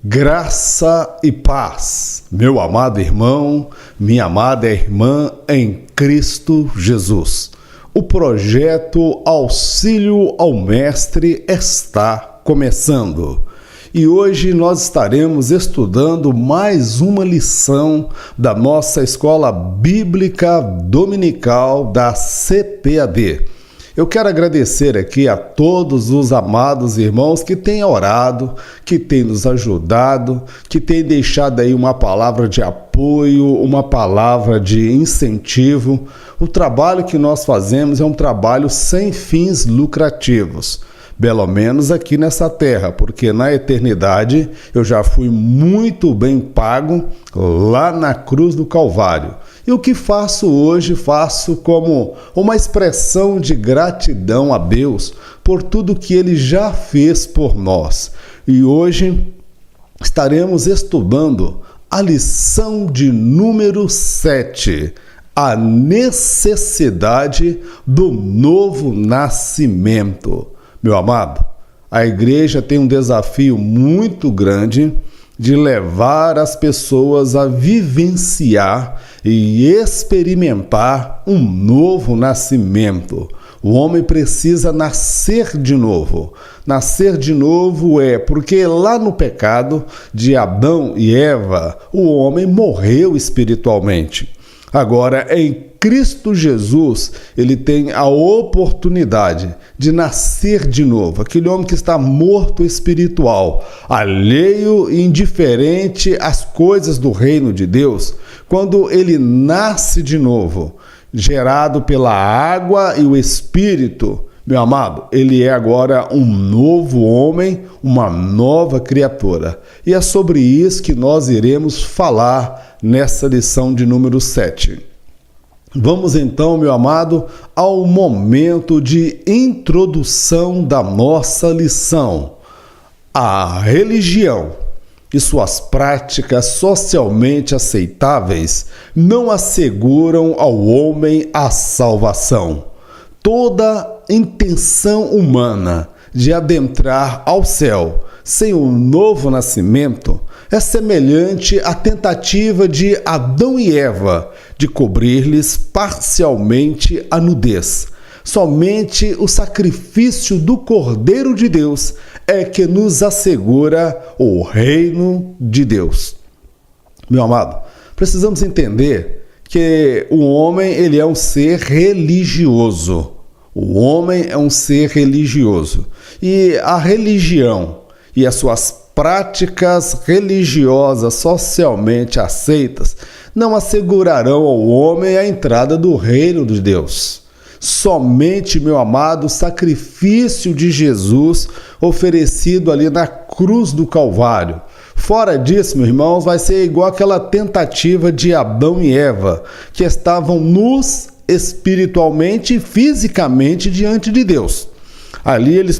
Graça e paz, meu amado irmão, minha amada irmã em Cristo Jesus. O projeto Auxílio ao Mestre está começando. E hoje nós estaremos estudando mais uma lição da nossa Escola Bíblica Dominical da CPAD. Eu quero agradecer aqui a todos os amados irmãos que têm orado, que têm nos ajudado, que têm deixado aí uma palavra de apoio, uma palavra de incentivo. O trabalho que nós fazemos é um trabalho sem fins lucrativos, pelo menos aqui nessa terra, porque na eternidade eu já fui muito bem pago lá na cruz do Calvário. E o que faço hoje, faço como uma expressão de gratidão a Deus por tudo que Ele já fez por nós. E hoje estaremos estudando a lição de número 7, a necessidade do novo nascimento. Meu amado, a igreja tem um desafio muito grande de levar as pessoas a vivenciar e experimentar um novo nascimento. O homem precisa nascer de novo. Nascer de novo porque lá no pecado de Adão e Eva, o homem morreu espiritualmente. Agora, em Cristo Jesus, ele tem a oportunidade de nascer de novo. Aquele homem que está morto espiritual, alheio e indiferente às coisas do reino de Deus, quando ele nasce de novo, gerado pela água e o Espírito, meu amado, ele é agora um novo homem, uma nova criatura. E é sobre isso que nós iremos falar nessa lição de número 7. Vamos então, meu amado, ao momento de introdução da nossa lição. A religião e suas práticas socialmente aceitáveis não asseguram ao homem a salvação. Toda intenção humana de adentrar ao céu sem um novo nascimento é semelhante à tentativa de Adão e Eva de cobrir-lhes parcialmente a nudez. Somente o sacrifício do Cordeiro de Deus é que nos assegura o reino de Deus. Meu amado, precisamos entender que o homem ele é um ser religioso. O homem é um ser religioso. E a religião e as suas práticas religiosas socialmente aceitas não assegurarão ao homem a entrada do reino de Deus. Somente, meu amado, o sacrifício de Jesus oferecido ali na cruz do Calvário. Fora disso, meus irmãos, vai ser igual aquela tentativa de Adão e Eva, que estavam nus espiritualmente e fisicamente diante de Deus. Ali eles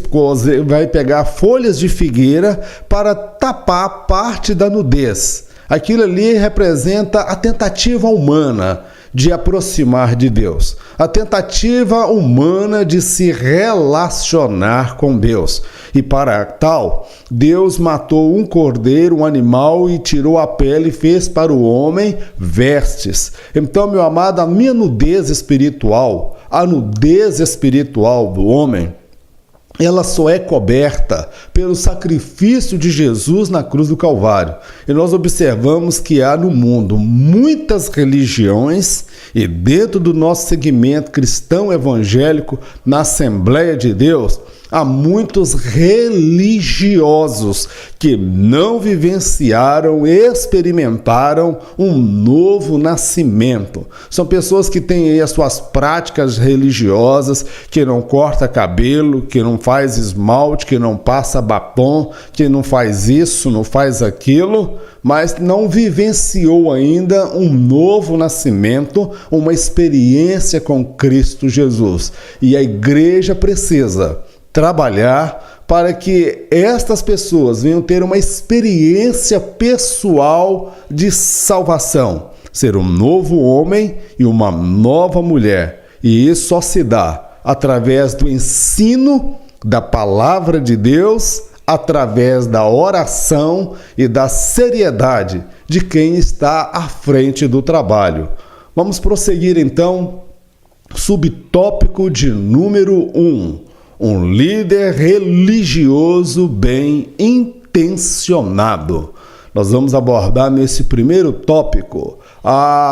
vai pegar folhas de figueira para tapar parte da nudez. Aquilo ali representa a tentativa humana de aproximar de Deus, a tentativa humana de se relacionar com Deus. E para tal, Deus matou um cordeiro, um animal, e tirou a pele e fez para o homem vestes. Então, meu amado, a minha nudez espiritual, a nudez espiritual do homem, ela só é coberta pelo sacrifício de Jesus na cruz do Calvário. E nós observamos que há no mundo muitas religiões, e dentro do nosso segmento cristão evangélico, na Assembleia de Deus, há muitos religiosos que não vivenciaram, experimentaram um novo nascimento. São pessoas que têm aí as suas práticas religiosas, que não corta cabelo, que não faz esmalte, que não passa batom, que não faz isso, não faz aquilo, mas não vivenciou ainda um novo nascimento, uma experiência com Cristo Jesus. E a igreja precisa trabalhar para que estas pessoas venham ter uma experiência pessoal de salvação, ser um novo homem e uma nova mulher. E isso só se dá através do ensino da palavra de Deus, através da oração e da seriedade de quem está à frente do trabalho. Vamos prosseguir então. Subtópico de número 1. Um líder religioso bem intencionado. Nós vamos abordar nesse primeiro tópico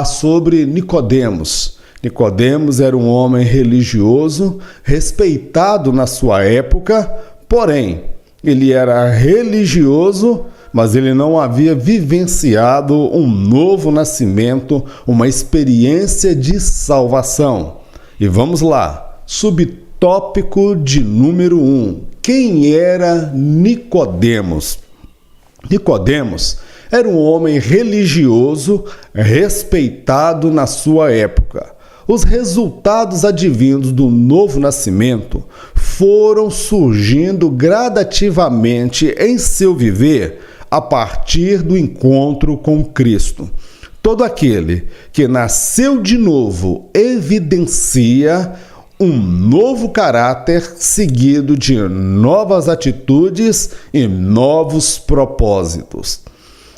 sobre Nicodemos. Nicodemos era um homem religioso, respeitado na sua época, porém, ele era religioso, mas ele não havia vivenciado um novo nascimento, uma experiência de salvação. E vamos lá, subtópico de número 1. Quem era Nicodemos? Nicodemos era um homem religioso, respeitado na sua época. Os resultados advindos do novo nascimento foram surgindo gradativamente em seu viver a partir do encontro com Cristo. Todo aquele que nasceu de novo evidencia um novo caráter seguido de novas atitudes e novos propósitos.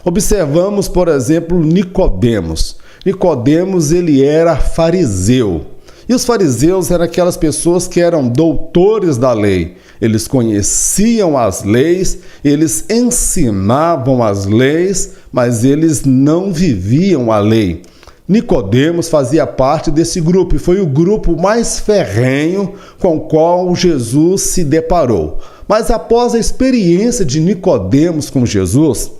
Observamos, por exemplo, Nicodemos. Nicodemos, ele era fariseu. E os fariseus eram aquelas pessoas que eram doutores da lei. Eles conheciam as leis, eles ensinavam as leis, mas eles não viviam a lei. Nicodemos fazia parte desse grupo e foi o grupo mais ferrenho com o qual Jesus se deparou. Mas após a experiência de Nicodemos com Jesus,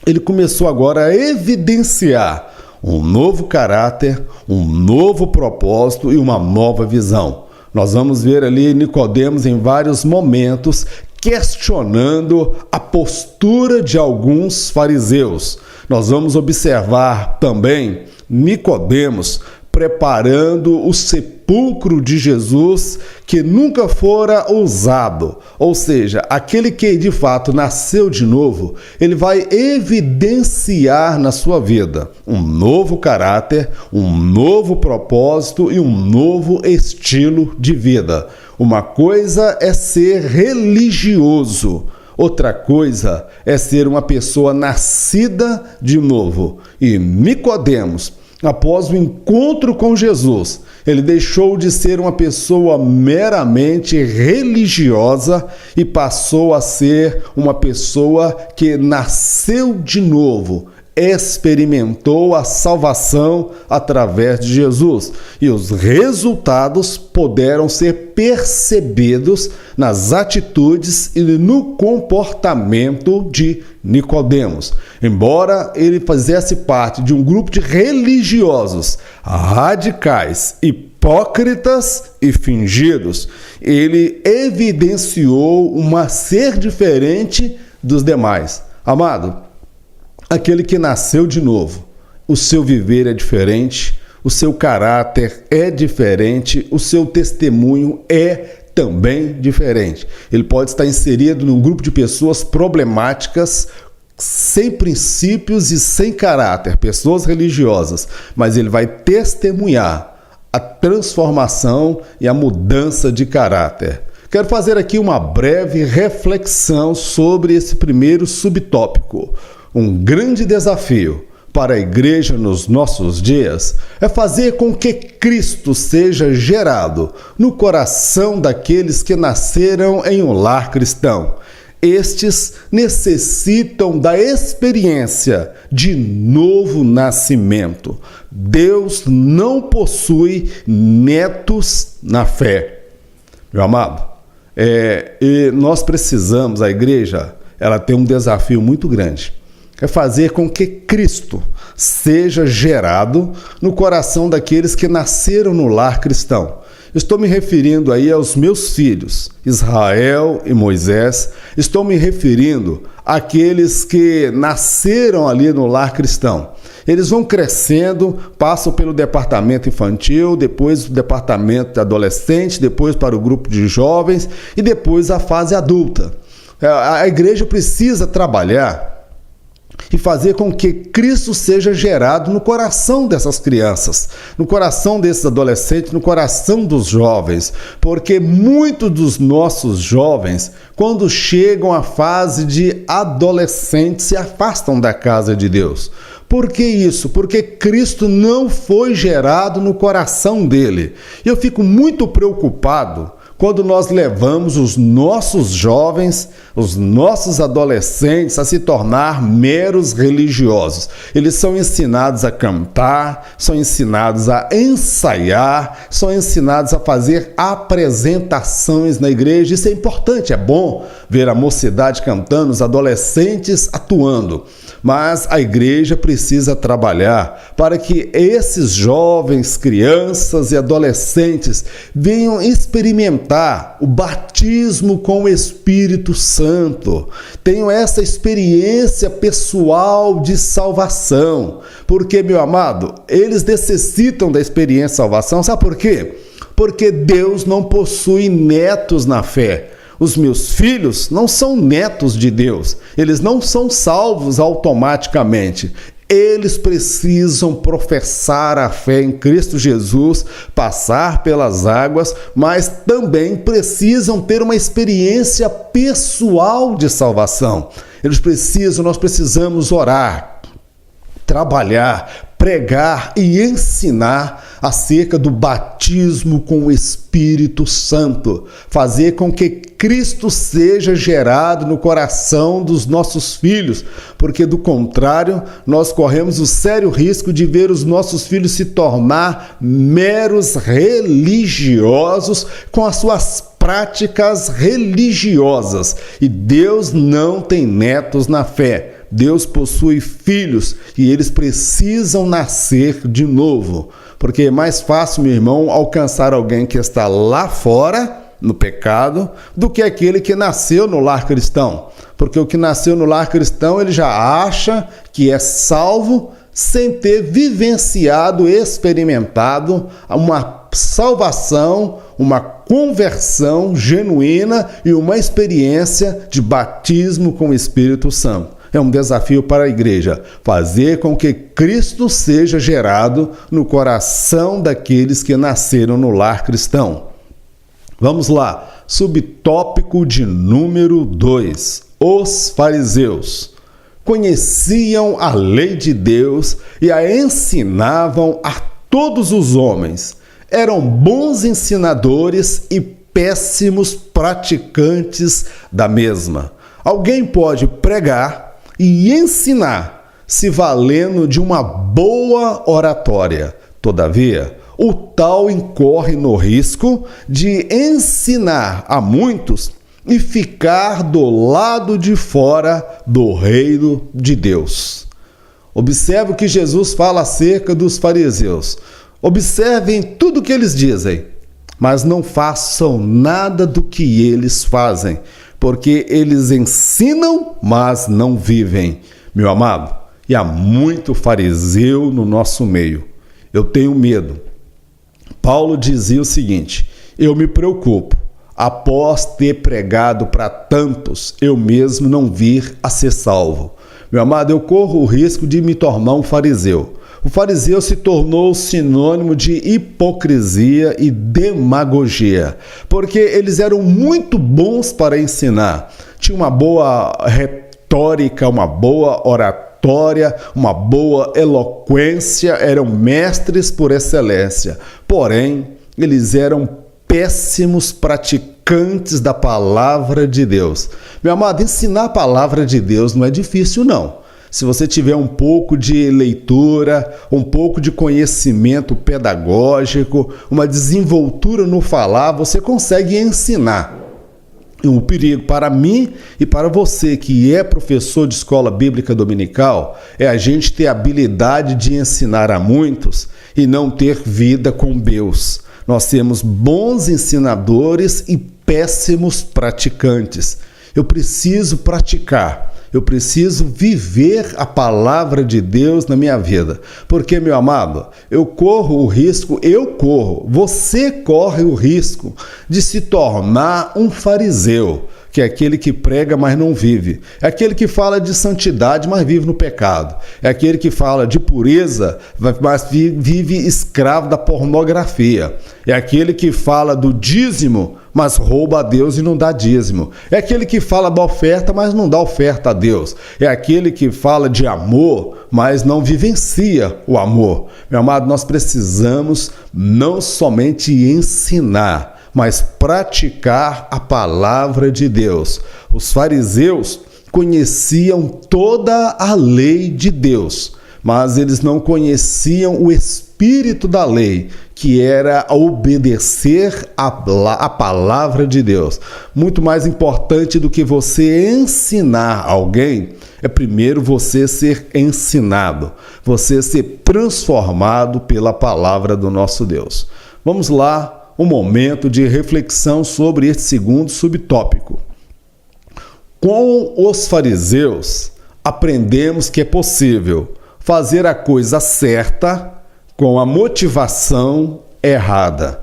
ele começou agora a evidenciar um novo caráter, um novo propósito e uma nova visão. Nós vamos ver ali Nicodemos em vários momentos questionando a postura de alguns fariseus. Nós vamos observar também Nicodemos preparando o sepulcro de Jesus que nunca fora usado. Ou seja, aquele que de fato nasceu de novo, ele vai evidenciar na sua vida um novo caráter, um novo propósito e um novo estilo de vida. Uma coisa é ser religioso, outra coisa é ser uma pessoa nascida de novo. E Nicodemos, após o encontro com Jesus, ele deixou de ser uma pessoa meramente religiosa e passou a ser uma pessoa que nasceu de novo, experimentou a salvação através de Jesus. E os resultados puderam ser percebidos nas atitudes e no comportamento de Nicodemos. Embora ele fizesse parte de um grupo de religiosos radicais, hipócritas e fingidos, ele evidenciou um ser diferente dos demais. Amado, aquele que nasceu de novo, o seu viver é diferente, o seu caráter é diferente, o seu testemunho é também diferente. Ele pode estar inserido num grupo de pessoas problemáticas, sem princípios e sem caráter, pessoas religiosas, mas ele vai testemunhar a transformação e a mudança de caráter. Quero fazer aqui uma breve reflexão sobre esse primeiro subtópico. Um grande desafio para a igreja nos nossos dias é fazer com que Cristo seja gerado no coração daqueles que nasceram em um lar cristão. Estes necessitam da experiência de novo nascimento. Deus não possui netos na fé. Meu amado, e nós precisamos, a igreja, ela tem um desafio muito grande. É fazer com que Cristo seja gerado no coração daqueles que nasceram no lar cristão. Estou me referindo aí aos meus filhos, Israel e Moisés. Estou me referindo àqueles que nasceram ali no lar cristão. Eles vão crescendo, passam pelo departamento infantil, depois o departamento adolescente, depois para o grupo de jovens e depois a fase adulta. A igreja precisa trabalhar e fazer com que Cristo seja gerado no coração dessas crianças, no coração desses adolescentes, no coração dos jovens, porque muitos dos nossos jovens, quando chegam à fase de adolescente, se afastam da casa de Deus. Por que isso? Porque Cristo não foi gerado no coração dele. Eu fico muito preocupado quando nós levamos os nossos jovens, os nossos adolescentes a se tornar meros religiosos. Eles são ensinados a cantar, são ensinados a ensaiar, são ensinados a fazer apresentações na igreja. Isso é importante, é bom ver a mocidade cantando, os adolescentes atuando. Mas a igreja precisa trabalhar para que esses jovens, crianças e adolescentes venham experimentar o batismo com o Espírito Santo. Tenham essa experiência pessoal de salvação. Porque, meu amado, eles necessitam da experiência de salvação. Sabe por quê? Porque Deus não possui netos na fé. Os meus filhos não são netos de Deus, eles não são salvos automaticamente. Eles precisam professar a fé em Cristo Jesus, passar pelas águas, mas também precisam ter uma experiência pessoal de salvação. Nós precisamos orar, trabalhar, pregar e ensinar acerca do batismo com o Espírito Santo, fazer com que Cristo seja gerado no coração dos nossos filhos, porque do contrário, nós corremos o sério risco de ver os nossos filhos se tornar meros religiosos com as suas práticas religiosas. E Deus não tem netos na fé. Deus possui filhos e eles precisam nascer de novo, porque é mais fácil, meu irmão, alcançar alguém que está lá fora, no pecado, do que aquele que nasceu no lar cristão, porque o que nasceu no lar cristão, ele já acha que é salvo sem ter vivenciado, experimentado uma salvação, uma conversão genuína e uma experiência de batismo com o Espírito Santo. É um desafio para a igreja, fazer com que Cristo seja gerado no coração daqueles que nasceram no lar cristão. Vamos lá, subtópico de número 2. Os fariseus conheciam a lei de Deus e a ensinavam a todos os homens. Eram bons ensinadores e péssimos praticantes da mesma. Alguém pode pregar e ensinar se valendo de uma boa oratória. Todavia, o tal incorre no risco de ensinar a muitos e ficar do lado de fora do reino de Deus. Observe o que Jesus fala acerca dos fariseus. Observem tudo o que eles dizem, mas não façam nada do que eles fazem, porque eles ensinam, mas não vivem. Meu amado, e há muito fariseu no nosso meio. Eu tenho medo. Paulo dizia o seguinte: eu me preocupo, após ter pregado para tantos, eu mesmo não vir a ser salvo. Meu amado, eu corro o risco de me tornar um fariseu. O fariseu se tornou sinônimo de hipocrisia e demagogia, porque eles eram muito bons para ensinar. Tinha uma boa retórica, uma boa oratória, uma boa eloquência, eram mestres por excelência. Porém, eles eram péssimos praticantes da palavra de Deus. Meu amado, ensinar a palavra de Deus não é difícil, não. Se você tiver um pouco de leitura, um pouco de conhecimento pedagógico, uma desenvoltura no falar, você consegue ensinar. O perigo para mim e para você que é professor de escola bíblica dominical é a gente ter a habilidade de ensinar a muitos e não ter vida com Deus. Nós temos bons ensinadores e péssimos praticantes. Eu preciso praticar. Eu preciso viver a palavra de Deus na minha vida. Porque, meu amado, você corre o risco de se tornar um fariseu, que é aquele que prega, mas não vive. É aquele que fala de santidade, mas vive no pecado. É aquele que fala de pureza, mas vive escravo da pornografia. É aquele que fala do dízimo, mas rouba a Deus e não dá dízimo. É aquele que fala da oferta, mas não dá oferta a Deus. É aquele que fala de amor, mas não vivencia o amor. Meu amado, nós precisamos não somente ensinar, mas praticar a palavra de Deus. Os fariseus conheciam toda a lei de Deus, mas eles não conheciam o espírito da lei, que era obedecer a palavra de Deus. Muito mais importante do que você ensinar alguém, é primeiro você ser ensinado, você ser transformado pela palavra do nosso Deus. Vamos lá, um momento de reflexão sobre este segundo subtópico. Com os fariseus, aprendemos que é possível fazer a coisa certa com a motivação errada.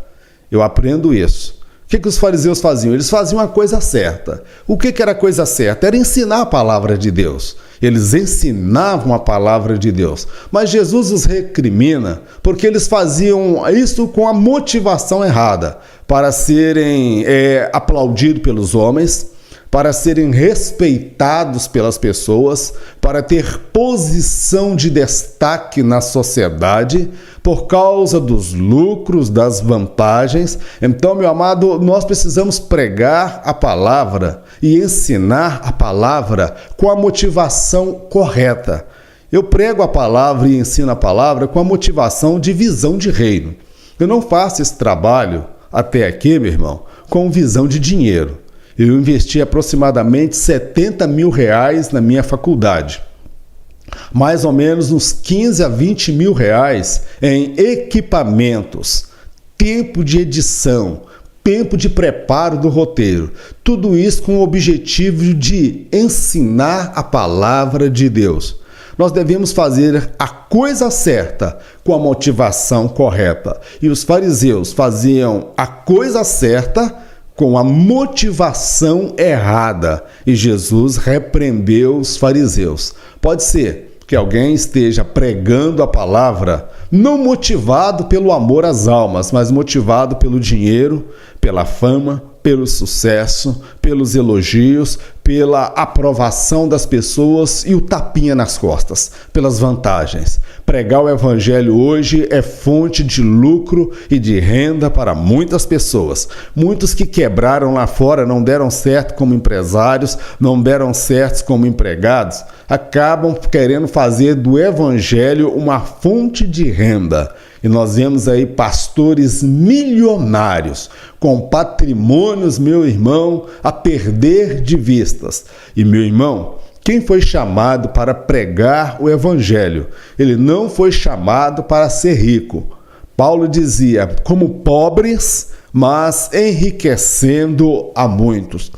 Eu aprendo isso. O que os fariseus faziam? Eles faziam a coisa certa. O que era a coisa certa? Era ensinar a palavra de Deus. Eles ensinavam a palavra de Deus. Mas Jesus os recrimina porque eles faziam isso com a motivação errada, para serem aplaudidos pelos homens, para serem respeitados pelas pessoas, para ter posição de destaque na sociedade, por causa dos lucros, das vantagens. Então, meu amado, nós precisamos pregar a palavra e ensinar a palavra com a motivação correta. Eu prego a palavra e ensino a palavra com a motivação de visão de reino. Eu não faço esse trabalho, até aqui, meu irmão, com visão de dinheiro. Eu investi aproximadamente R$70 mil na minha faculdade. Mais ou menos uns 15 a 20 mil reais em equipamentos, tempo de edição, tempo de preparo do roteiro. Tudo isso com o objetivo de ensinar a palavra de Deus. Nós devemos fazer a coisa certa com a motivação correta. E os fariseus faziam a coisa certa com a motivação errada, e Jesus repreendeu os fariseus. Pode ser que alguém esteja pregando a palavra não motivado pelo amor às almas, mas motivado pelo dinheiro, pela fama, pelo sucesso, pelos elogios, pela aprovação das pessoas e o tapinha nas costas, pelas vantagens. Pregar o evangelho hoje é fonte de lucro e de renda para muitas pessoas. Muitos que quebraram lá fora, não deram certo como empresários, não deram certo como empregados, acabam querendo fazer do evangelho uma fonte de renda. E nós vemos aí pastores milionários, com patrimônios, meu irmão, a perder de vistas. E, meu irmão, quem foi chamado para pregar o evangelho? Ele não foi chamado para ser rico. Paulo dizia, como pobres, mas enriquecendo a muitos.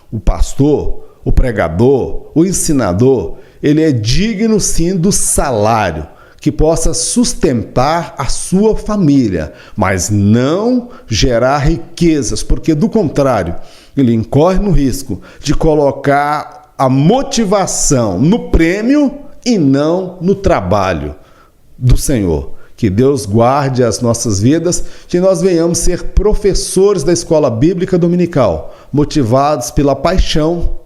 O pastor, o pregador, o ensinador, ele é digno sim do salário, que possa sustentar a sua família, mas não gerar riquezas, porque do contrário, ele incorre no risco de colocar a motivação no prêmio e não no trabalho do Senhor. Que Deus guarde as nossas vidas, que nós venhamos ser professores da escola bíblica dominical, motivados pela paixão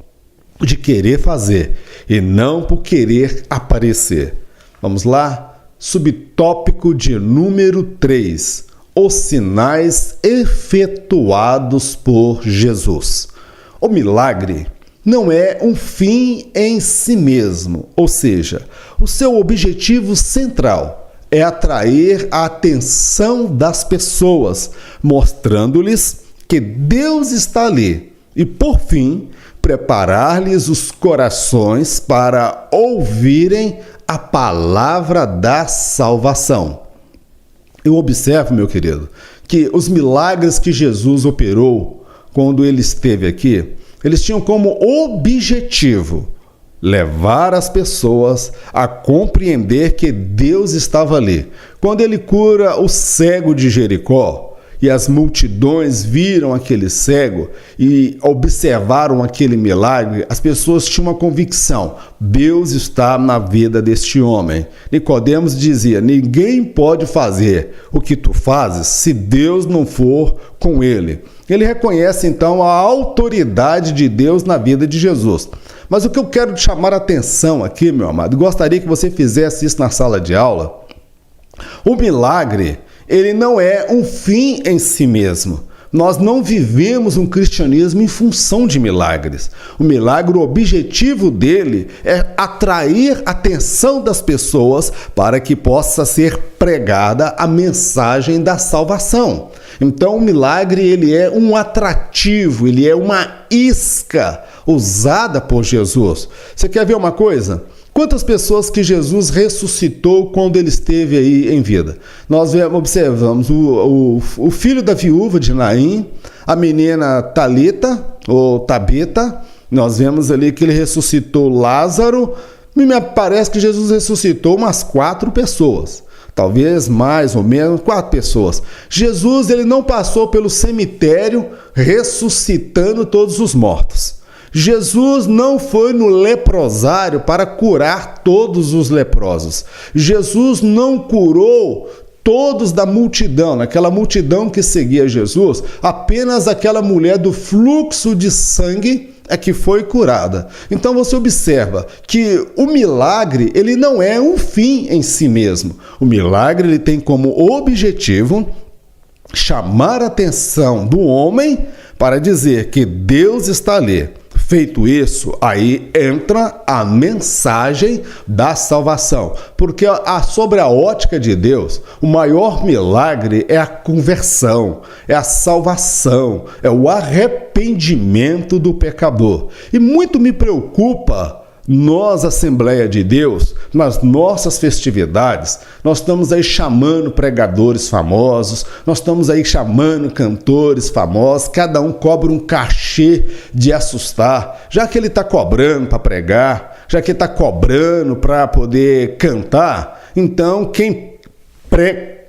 de querer fazer e não por querer aparecer. Vamos lá? Subtópico de número 3. Os sinais efetuados por Jesus. O milagre não é um fim em si mesmo, ou seja, o seu objetivo central é atrair a atenção das pessoas, mostrando-lhes que Deus está ali e, por fim, preparar-lhes os corações para ouvirem a palavra da salvação. Eu observo, meu querido, que os milagres que Jesus operou quando ele esteve aqui, eles tinham como objetivo levar as pessoas a compreender que Deus estava ali. Quando ele cura o cego de Jericó, e as multidões viram aquele cego e observaram aquele milagre, as pessoas tinham uma convicção: Deus está na vida deste homem. Nicodemos dizia: ninguém pode fazer o que tu fazes se Deus não for com ele. Ele reconhece então a autoridade de Deus na vida de Jesus. Mas o que eu quero te chamar a atenção aqui, meu amado, gostaria que você fizesse isso na sala de aula. O milagre, ele não é um fim em si mesmo. Nós não vivemos um cristianismo em função de milagres. O milagre, o objetivo dele é atrair a atenção das pessoas para que possa ser pregada a mensagem da salvação. Então, o milagre, ele é um atrativo, ele é uma isca usada por Jesus. Você quer ver uma coisa? Quantas pessoas que Jesus ressuscitou quando ele esteve aí em vida? Nós observamos o filho da viúva de Naim, a menina Talita, ou Tabita. Nós vemos ali que ele ressuscitou Lázaro. Me parece que Jesus ressuscitou umas 4 pessoas. Talvez mais ou menos 4 pessoas. Jesus, ele não passou pelo cemitério ressuscitando todos os mortos. Jesus não foi no leprosário para curar todos os leprosos. Jesus não curou todos da multidão, naquela multidão que seguia Jesus. Apenas aquela mulher do fluxo de sangue é que foi curada. Então você observa que o milagre, ele não é um fim em si mesmo. O milagre, ele tem como objetivo chamar a atenção do homem para dizer que Deus está ali. Feito isso, aí entra a mensagem da salvação. Porque sobre a ótica de Deus, o maior milagre é a conversão, é a salvação, é o arrependimento do pecador. E muito me preocupa nós, Assembleia de Deus, nas nossas festividades, nós estamos aí chamando pregadores famosos, nós estamos aí chamando cantores famosos, cada um cobra um cachê de assustar, já que ele está cobrando para pregar, já que ele está cobrando para poder cantar, então quem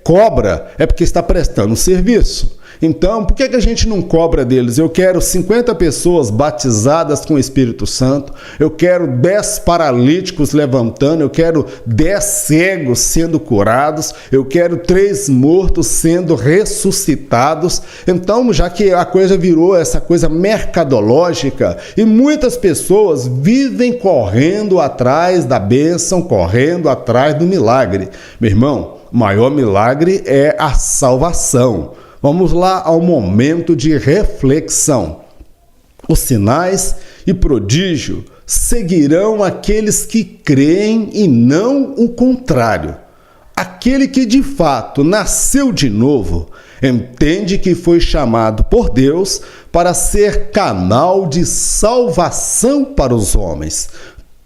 cobra é porque está prestando um serviço. Então, por que a gente não cobra deles? Eu quero 50 pessoas batizadas com o Espírito Santo, eu quero 10 paralíticos levantando, eu quero 10 cegos sendo curados, eu quero 3 mortos sendo ressuscitados. Então, já que a coisa virou essa coisa mercadológica, e muitas pessoas vivem correndo atrás da bênção, correndo atrás do milagre. Meu irmão, o maior milagre é a salvação. Vamos lá ao momento de reflexão. Os sinais e prodígio seguirão aqueles que creem e não o contrário. Aquele que de fato nasceu de novo, entende que foi chamado por Deus para ser canal de salvação para os homens.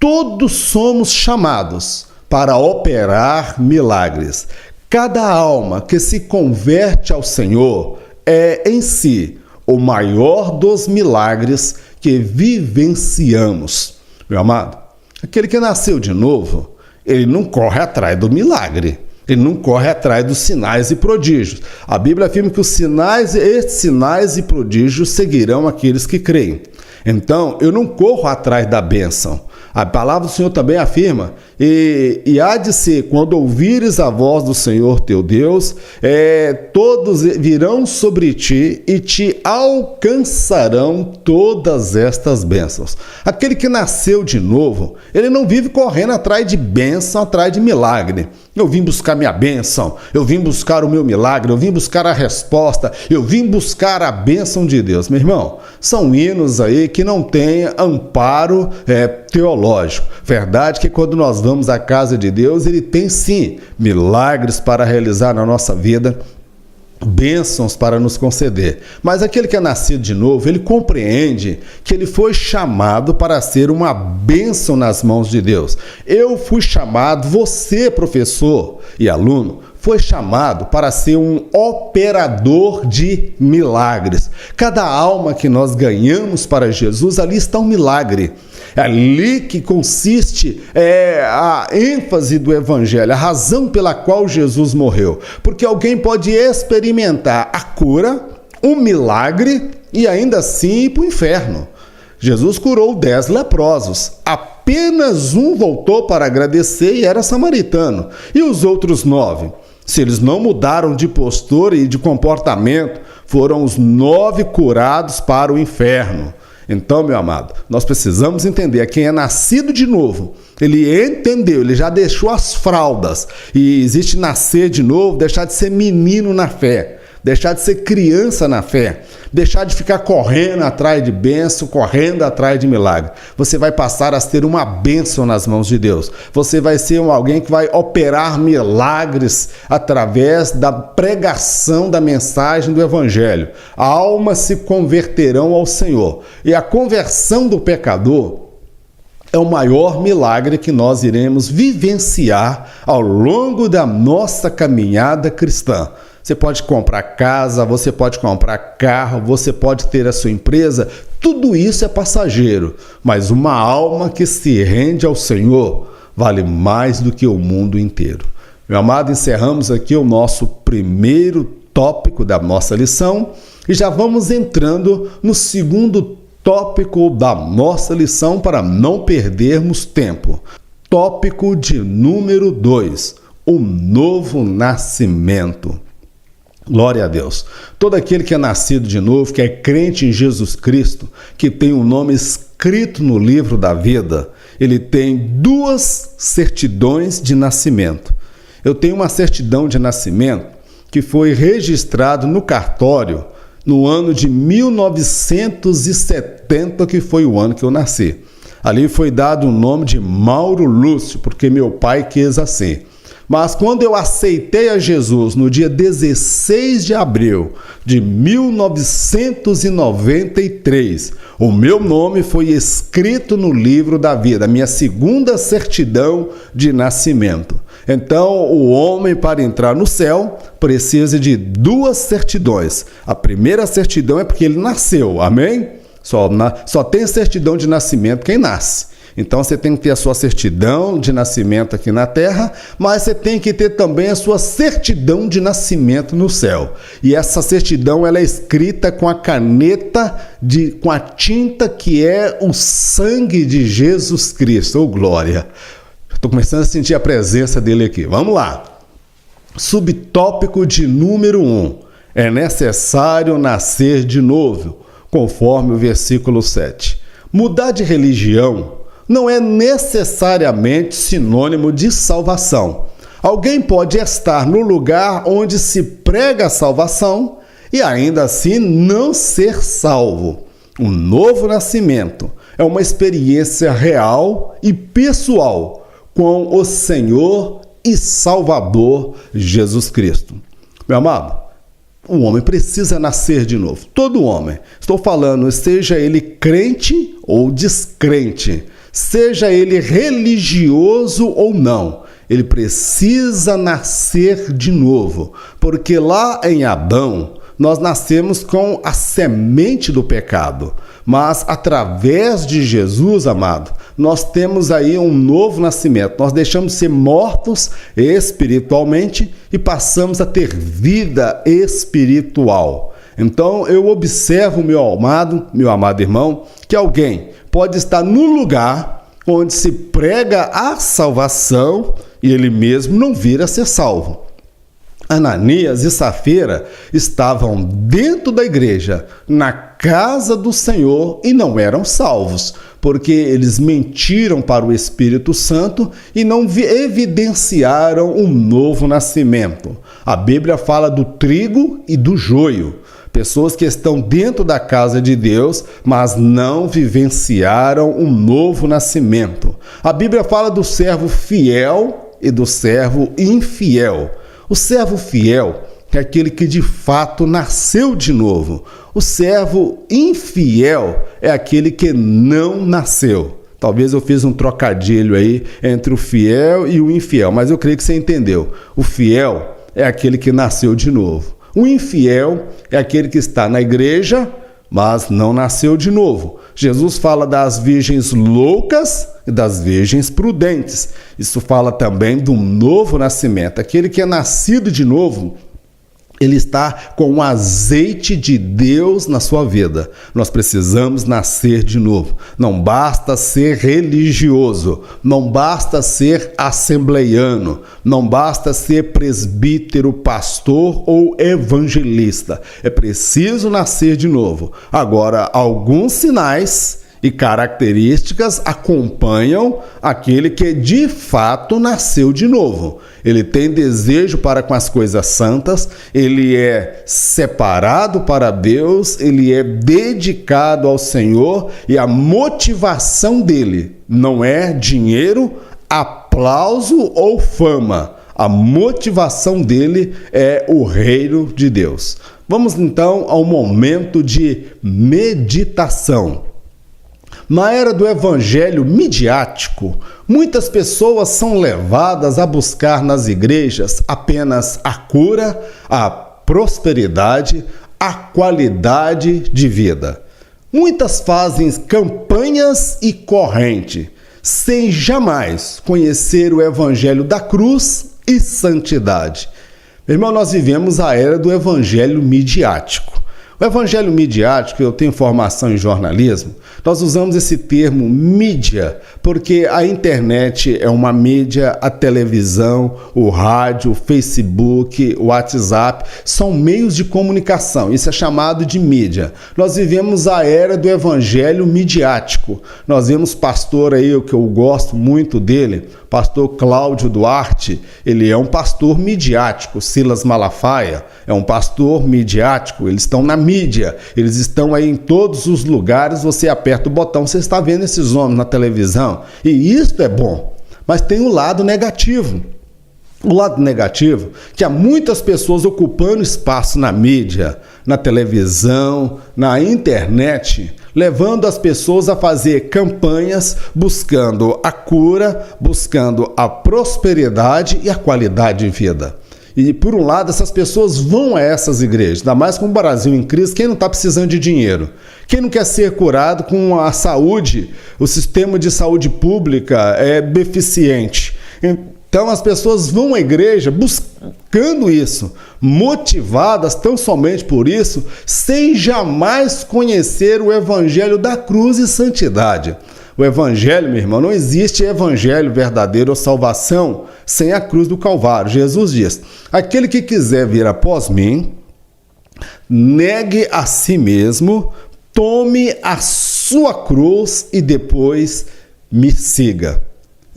Todos somos chamados para operar milagres. Cada alma que se converte ao Senhor é em si o maior dos milagres que vivenciamos. Meu amado, aquele que nasceu de novo, ele não corre atrás do milagre, ele não corre atrás dos sinais e prodígios. A Bíblia afirma que esses sinais e prodígios seguirão aqueles que creem. Então, eu não corro atrás da bênção. A palavra do Senhor também afirma, e há de ser, quando ouvires a voz do Senhor teu Deus, todos virão sobre ti e te alcançarão todas estas bênçãos. Aquele que nasceu de novo, ele não vive correndo atrás de bênção, atrás de milagre. Eu vim buscar minha bênção, eu vim buscar o meu milagre, eu vim buscar a resposta, eu vim buscar a bênção de Deus. Meu irmão, são hinos aí que não têm amparo teológico. Verdade que quando nós vamos à casa de Deus, ele tem sim milagres para realizar na nossa vida, bênçãos para nos conceder. Mas aquele que é nascido de novo, ele compreende que ele foi chamado para ser uma bênção nas mãos de Deus. Eu fui chamado, você, professor e aluno, foi chamado para ser um operador de milagres. Cada alma que nós ganhamos para Jesus, ali está um milagre. É ali que consiste a ênfase do Evangelho, a razão pela qual Jesus morreu. Porque alguém pode experimentar a cura, um milagre e ainda assim ir para o inferno. Jesus curou 10 leprosos. Apenas um voltou para agradecer e era samaritano. E os outros 9? Se eles não mudaram de postura e de comportamento, foram os 9 curados para o inferno. Então, meu amado, nós precisamos entender, quem é nascido de novo, ele entendeu, ele já deixou as fraldas. E existe nascer de novo, deixar de ser menino na fé, deixar de ser criança na fé, deixar de ficar correndo atrás de bênção, correndo atrás de milagre. Você vai passar a ter uma bênção nas mãos de Deus. Você vai ser alguém que vai operar milagres através da pregação da mensagem do Evangelho. Almas se converterão ao Senhor. E a conversão do pecador é o maior milagre que nós iremos vivenciar ao longo da nossa caminhada cristã. Você pode comprar casa, você pode comprar carro, você pode ter a sua empresa, tudo isso é passageiro, mas uma alma que se rende ao Senhor vale mais do que o mundo inteiro. Meu amado, encerramos aqui o nosso primeiro tópico da nossa lição e já vamos entrando no segundo tópico da nossa lição para não perdermos tempo. Tópico de número 2, o novo nascimento. Glória a Deus. Todo aquele que é nascido de novo, que é crente em Jesus Cristo, que tem o nome escrito no livro da vida, ele tem 2 certidões de nascimento. Eu tenho uma certidão de nascimento que foi registrado no cartório no ano de 1970, que foi o ano que eu nasci. Ali foi dado o nome de Mauro Lúcio, porque meu pai quis assim. Mas quando eu aceitei a Jesus no dia 16 de abril de 1993, o meu nome foi escrito no livro da vida, a minha segunda certidão de nascimento. Então, o homem, para entrar no céu, precisa de 2 certidões. A primeira certidão é porque ele nasceu, amém? Só tem certidão de nascimento quem nasce. Então você tem que ter a sua certidão de nascimento aqui na terra, mas você tem que ter também a sua certidão de nascimento no céu. E essa certidão ela é escrita com a caneta, com a tinta que é o sangue de Jesus Cristo. Oh, glória! Estou começando a sentir a presença dele aqui. Vamos lá. Subtópico de número 1. É necessário nascer de novo, conforme o versículo 7. Mudar de religião não é necessariamente sinônimo de salvação. Alguém pode estar no lugar onde se prega a salvação e ainda assim não ser salvo. Um novo nascimento é uma experiência real e pessoal com o Senhor e Salvador Jesus Cristo. Meu amado, o homem precisa nascer de novo. Todo homem. Estou falando, seja ele crente ou descrente, seja ele religioso ou não, ele precisa nascer de novo, porque lá em Adão nós nascemos com a semente do pecado, mas através de Jesus, amado, nós temos aí um novo nascimento, nós deixamos de ser mortos espiritualmente e passamos a ter vida espiritual. Então eu observo, meu amado irmão, que alguém pode estar no lugar onde se prega a salvação e ele mesmo não vir a ser salvo. Ananias e Safira estavam dentro da igreja, na casa do Senhor, e não eram salvos, porque eles mentiram para o Espírito Santo e não evidenciaram um novo nascimento. A Bíblia fala do trigo e do joio. Pessoas que estão dentro da casa de Deus, mas não vivenciaram um novo nascimento. A Bíblia fala do servo fiel e do servo infiel. O servo fiel é aquele que de fato nasceu de novo. O servo infiel é aquele que não nasceu. Talvez eu fiz um trocadilho aí entre o fiel e o infiel, mas eu creio que você entendeu. O fiel é aquele que nasceu de novo. O infiel é aquele que está na igreja, mas não nasceu de novo. Jesus fala das virgens loucas e das virgens prudentes. Isso fala também do novo nascimento. Aquele que é nascido de novo, ele está com o azeite de Deus na sua vida. Nós precisamos nascer de novo. Não basta ser religioso, não basta ser assembleiano, não basta ser presbítero, pastor ou evangelista. É preciso nascer de novo. Agora, alguns sinais e características acompanham aquele que de fato nasceu de novo. Ele tem desejo para com as coisas santas, ele é separado para Deus, ele é dedicado ao Senhor e a motivação dele não é dinheiro, aplauso ou fama. A motivação dele é o reino de Deus. Vamos então ao momento de meditação. Na era do evangelho midiático, muitas pessoas são levadas a buscar nas igrejas apenas a cura, a prosperidade, a qualidade de vida. Muitas fazem campanhas e corrente, sem jamais conhecer o evangelho da cruz e santidade. Meu irmão, nós vivemos a era do evangelho midiático. O evangelho midiático, eu tenho formação em jornalismo, nós usamos esse termo mídia, porque a internet é uma mídia, a televisão, o rádio, o Facebook, o WhatsApp, são meios de comunicação, isso é chamado de mídia. Nós vivemos a era do evangelho midiático. Nós vemos pastor aí, o que eu gosto muito dele, pastor Cláudio Duarte, ele é um pastor midiático. Silas Malafaia é um pastor midiático, eles estão na mídia, eles estão aí em todos os lugares, você aperta o botão, você está vendo esses homens na televisão, e isso é bom, mas tem o lado negativo. O lado negativo, que há muitas pessoas ocupando espaço na mídia, na televisão, na internet, levando as pessoas a fazer campanhas buscando a cura, buscando a prosperidade e a qualidade de vida. E, por um lado, essas pessoas vão a essas igrejas, ainda mais com o Brasil em crise. Quem não está precisando de dinheiro? Quem não quer ser curado com a saúde? O sistema de saúde pública é deficiente. Então, as pessoas vão à igreja buscando isso, motivadas tão somente por isso, sem jamais conhecer o evangelho da cruz e santidade. O evangelho, meu irmão, não existe evangelho verdadeiro ou salvação sem a cruz do Calvário. Jesus diz: aquele que quiser vir após mim, negue a si mesmo, tome a sua cruz e depois me siga.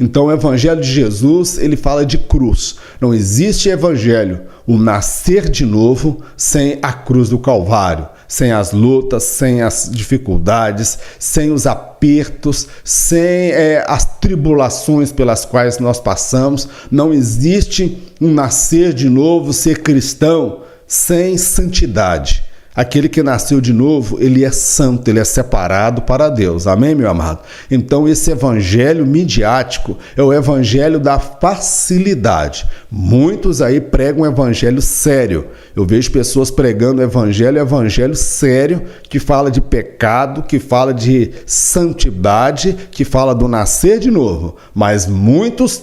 Então o evangelho de Jesus, ele fala de cruz. Não existe evangelho, o nascer de novo, sem a cruz do Calvário, sem as lutas, sem as dificuldades, sem os apertos, sem as tribulações pelas quais nós passamos. Não existe um nascer de novo, ser cristão, sem santidade. Aquele que nasceu de novo, ele é santo, ele é separado para Deus. Amém, meu amado? Então, esse evangelho midiático é o evangelho da facilidade. Muitos aí pregam um evangelho sério. Eu vejo pessoas pregando evangelho sério, que fala de pecado, que fala de santidade, que fala do nascer de novo. Mas muitos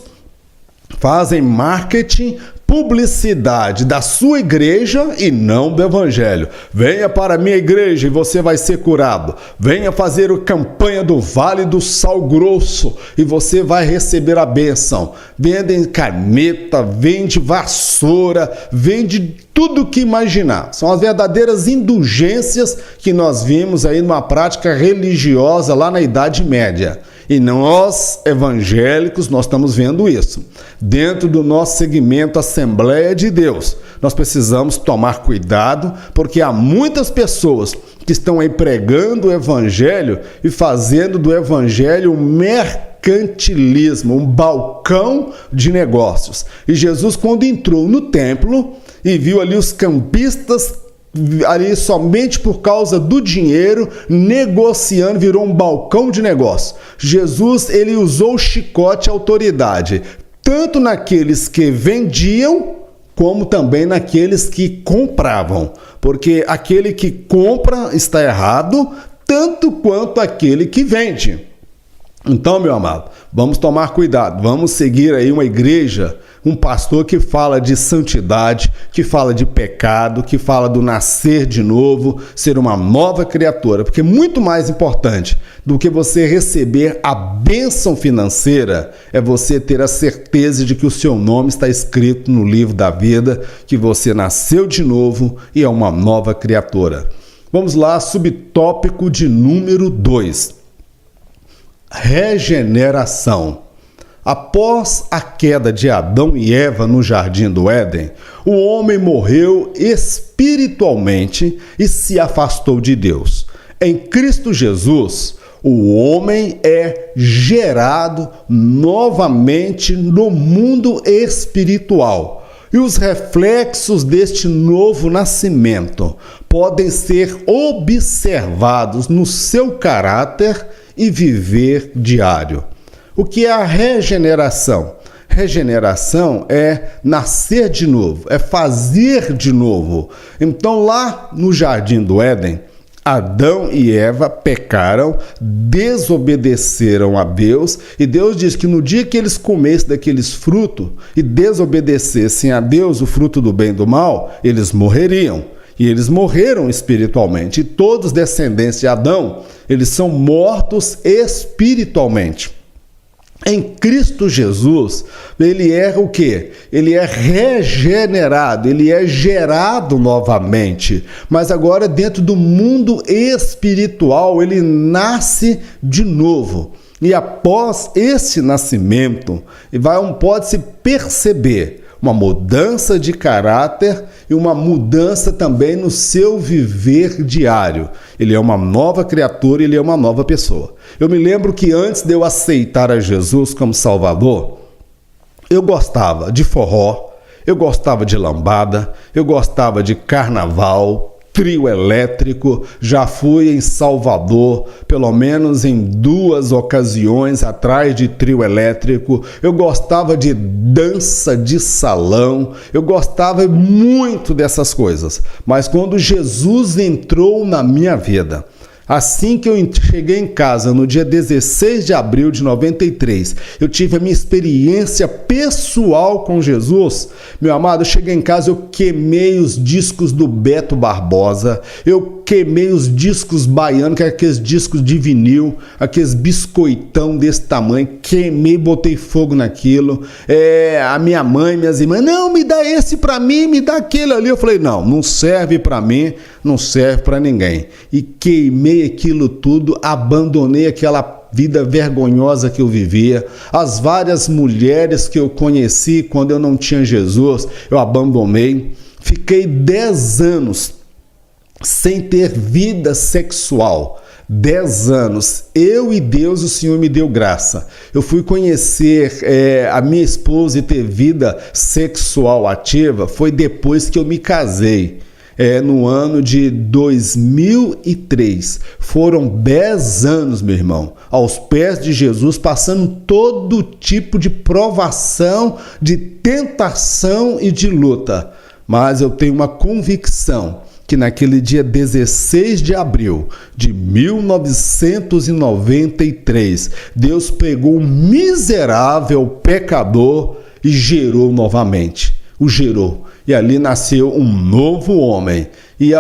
fazem marketing, publicidade da sua igreja e não do evangelho. Venha para a minha igreja e você vai ser curado. Venha fazer a campanha do Vale do Sal Grosso e você vai receber a bênção. Vendem caneta, vende vassoura, vende tudo que imaginar. São as verdadeiras indulgências que nós vimos aí numa prática religiosa lá na Idade Média. E nós, evangélicos, nós estamos vendo isso. Dentro do nosso segmento Assembleia de Deus, nós precisamos tomar cuidado, porque há muitas pessoas que estão aí pregando o evangelho e fazendo do evangelho um mercantilismo, um balcão de negócios. E Jesus, quando entrou no templo e viu ali os cambistas ali somente por causa do dinheiro, negociando, virou um balcão de negócio. Jesus, ele usou o chicote e a autoridade, tanto naqueles que vendiam, como também naqueles que compravam, porque aquele que compra está errado, tanto quanto aquele que vende. Então, meu amado, vamos tomar cuidado, vamos seguir aí uma igreja, um pastor que fala de santidade, que fala de pecado, que fala do nascer de novo, ser uma nova criatura, porque muito mais importante do que você receber a bênção financeira é você ter a certeza de que o seu nome está escrito no livro da vida, que você nasceu de novo e é uma nova criatura. Vamos lá, subtópico de número 2. Regeneração. Após a queda de Adão e Eva no Jardim do Éden, o homem morreu espiritualmente e se afastou de Deus. Em Cristo Jesus, o homem é gerado novamente no mundo espiritual. E os reflexos deste novo nascimento podem ser observados no seu caráter e viver diário. O que é a regeneração? Regeneração é nascer de novo, é fazer de novo. Então, lá no Jardim do Éden, Adão e Eva pecaram, desobedeceram a Deus, e Deus diz que no dia que eles comessem daqueles frutos e desobedecessem a Deus, o fruto do bem e do mal, eles morreriam. E eles morreram espiritualmente. E todos os descendentes de Adão, eles são mortos espiritualmente. Em Cristo Jesus, ele é o quê? Ele é regenerado, ele é gerado novamente. Mas agora dentro do mundo espiritual, ele nasce de novo. E após esse nascimento, pode-se perceber uma mudança de caráter e uma mudança também no seu viver diário. Ele é uma nova criatura, ele é uma nova pessoa. Eu me lembro que antes de eu aceitar a Jesus como Salvador, eu gostava de forró, eu gostava de lambada, eu gostava de carnaval, trio elétrico, já fui em Salvador, pelo menos em 2 ocasiões atrás de trio elétrico, eu gostava de dança de salão, eu gostava muito dessas coisas, mas quando Jesus entrou na minha vida, assim que eu cheguei em casa, no dia 16 de abril de 93, eu tive a minha experiência pessoal com Jesus. Meu amado, eu cheguei em casa, eu queimei os discos do Beto Barbosa, eu queimei os discos baianos, que é aqueles discos de vinil, aqueles biscoitão desse tamanho, queimei, botei fogo naquilo. A minha mãe, minhas irmãs, não, me dá esse pra mim, me dá aquele ali. Eu falei, não serve pra mim, não serve pra ninguém. E queimei aquilo tudo, abandonei aquela vida vergonhosa que eu vivia, as várias mulheres que eu conheci quando eu não tinha Jesus, eu abandonei. Fiquei 10 anos sem ter vida sexual. 10 anos, eu e Deus, o Senhor me deu graça. Eu fui conhecer a minha esposa e ter vida sexual ativa, foi depois que eu me casei. No ano de 2003. Foram 10 anos, meu irmão, aos pés de Jesus, passando todo tipo de provação, de tentação e de luta. Mas eu tenho uma convicção que naquele dia 16 de abril de 1993, Deus pegou um miserável pecador e gerou novamente. O gerou. E ali nasceu um novo homem. E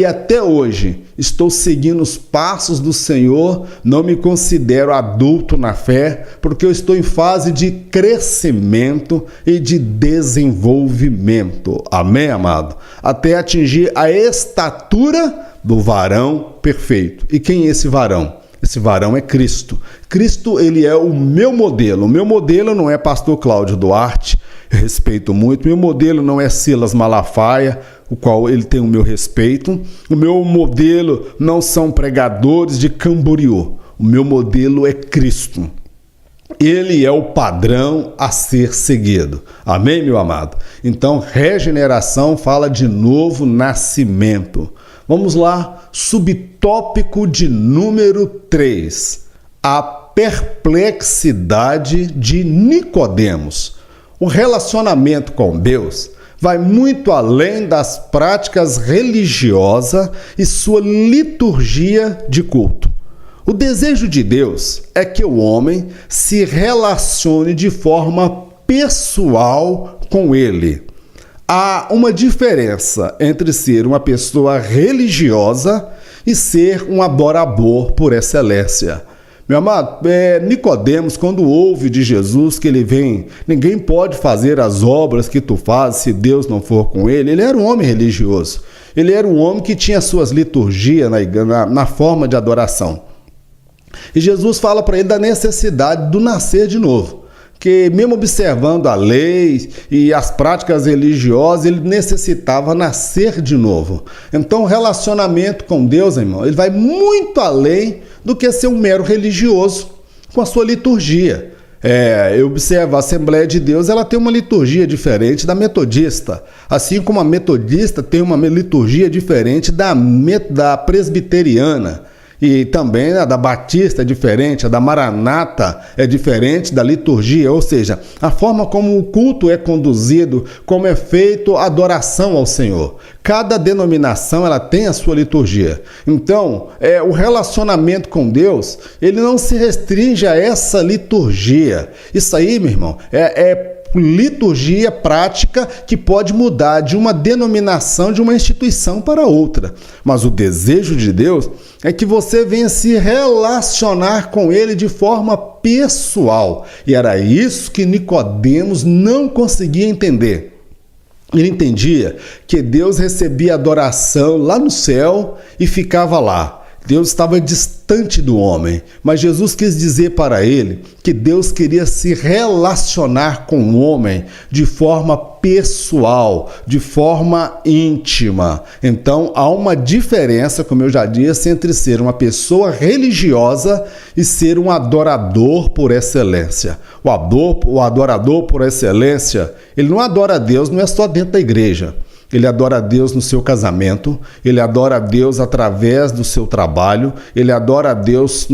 até hoje estou seguindo os passos do Senhor, não me considero adulto na fé, porque eu estou em fase de crescimento e de desenvolvimento. Amém, amado? Até atingir a estatura do varão perfeito. E quem é esse varão? Esse varão é Cristo. Cristo, ele é o meu modelo. O meu modelo não é pastor Cláudio Duarte, eu respeito muito. Meu modelo não é Silas Malafaia, o qual ele tem o meu respeito. O meu modelo não são pregadores de Camboriú. O meu modelo é Cristo. Ele é o padrão a ser seguido. Amém, meu amado? Então, regeneração fala de novo nascimento. Vamos lá, subtópico de número 3. A perplexidade de Nicodemos. O relacionamento com Deus vai muito além das práticas religiosas e sua liturgia de culto. O desejo de Deus é que o homem se relacione de forma pessoal com Ele. Há uma diferença entre ser uma pessoa religiosa e ser um adorador por excelência. Meu amado, Nicodemos, quando ouve de Jesus que ele vem, ninguém pode fazer as obras que tu fazes se Deus não for com ele. Ele era um homem religioso. Ele era um homem que tinha suas liturgias na forma de adoração. E Jesus fala para ele da necessidade do nascer de novo. Que mesmo observando a lei e as práticas religiosas, ele necessitava nascer de novo. Então o relacionamento com Deus, irmão, ele vai muito além do que ser um mero religioso com a sua liturgia. Eu observo, a Assembleia de Deus, ela tem uma liturgia diferente da metodista, assim como a metodista tem uma liturgia diferente da presbiteriana. E também a da Batista é diferente, a da Maranata é diferente da liturgia, ou seja, a forma como o culto é conduzido, como é feito a adoração ao Senhor. Cada denominação ela tem a sua liturgia. Então, o relacionamento com Deus, ele não se restringe a essa liturgia. Isso aí, meu irmão, liturgia prática que pode mudar de uma denominação, de uma instituição para outra. Mas o desejo de Deus é que você venha se relacionar com Ele de forma pessoal. E era isso que Nicodemos não conseguia entender. Ele entendia que Deus recebia adoração lá no céu e ficava lá. Deus estava distante do homem, mas Jesus quis dizer para ele que Deus queria se relacionar com o homem de forma pessoal, de forma íntima. Então, há uma diferença, como eu já disse, entre ser uma pessoa religiosa e ser um adorador por excelência. O adorador por excelência, ele não adora a Deus, não é só dentro da igreja. Ele adora a Deus no seu casamento, ele adora a Deus através do seu trabalho, ele adora a Deus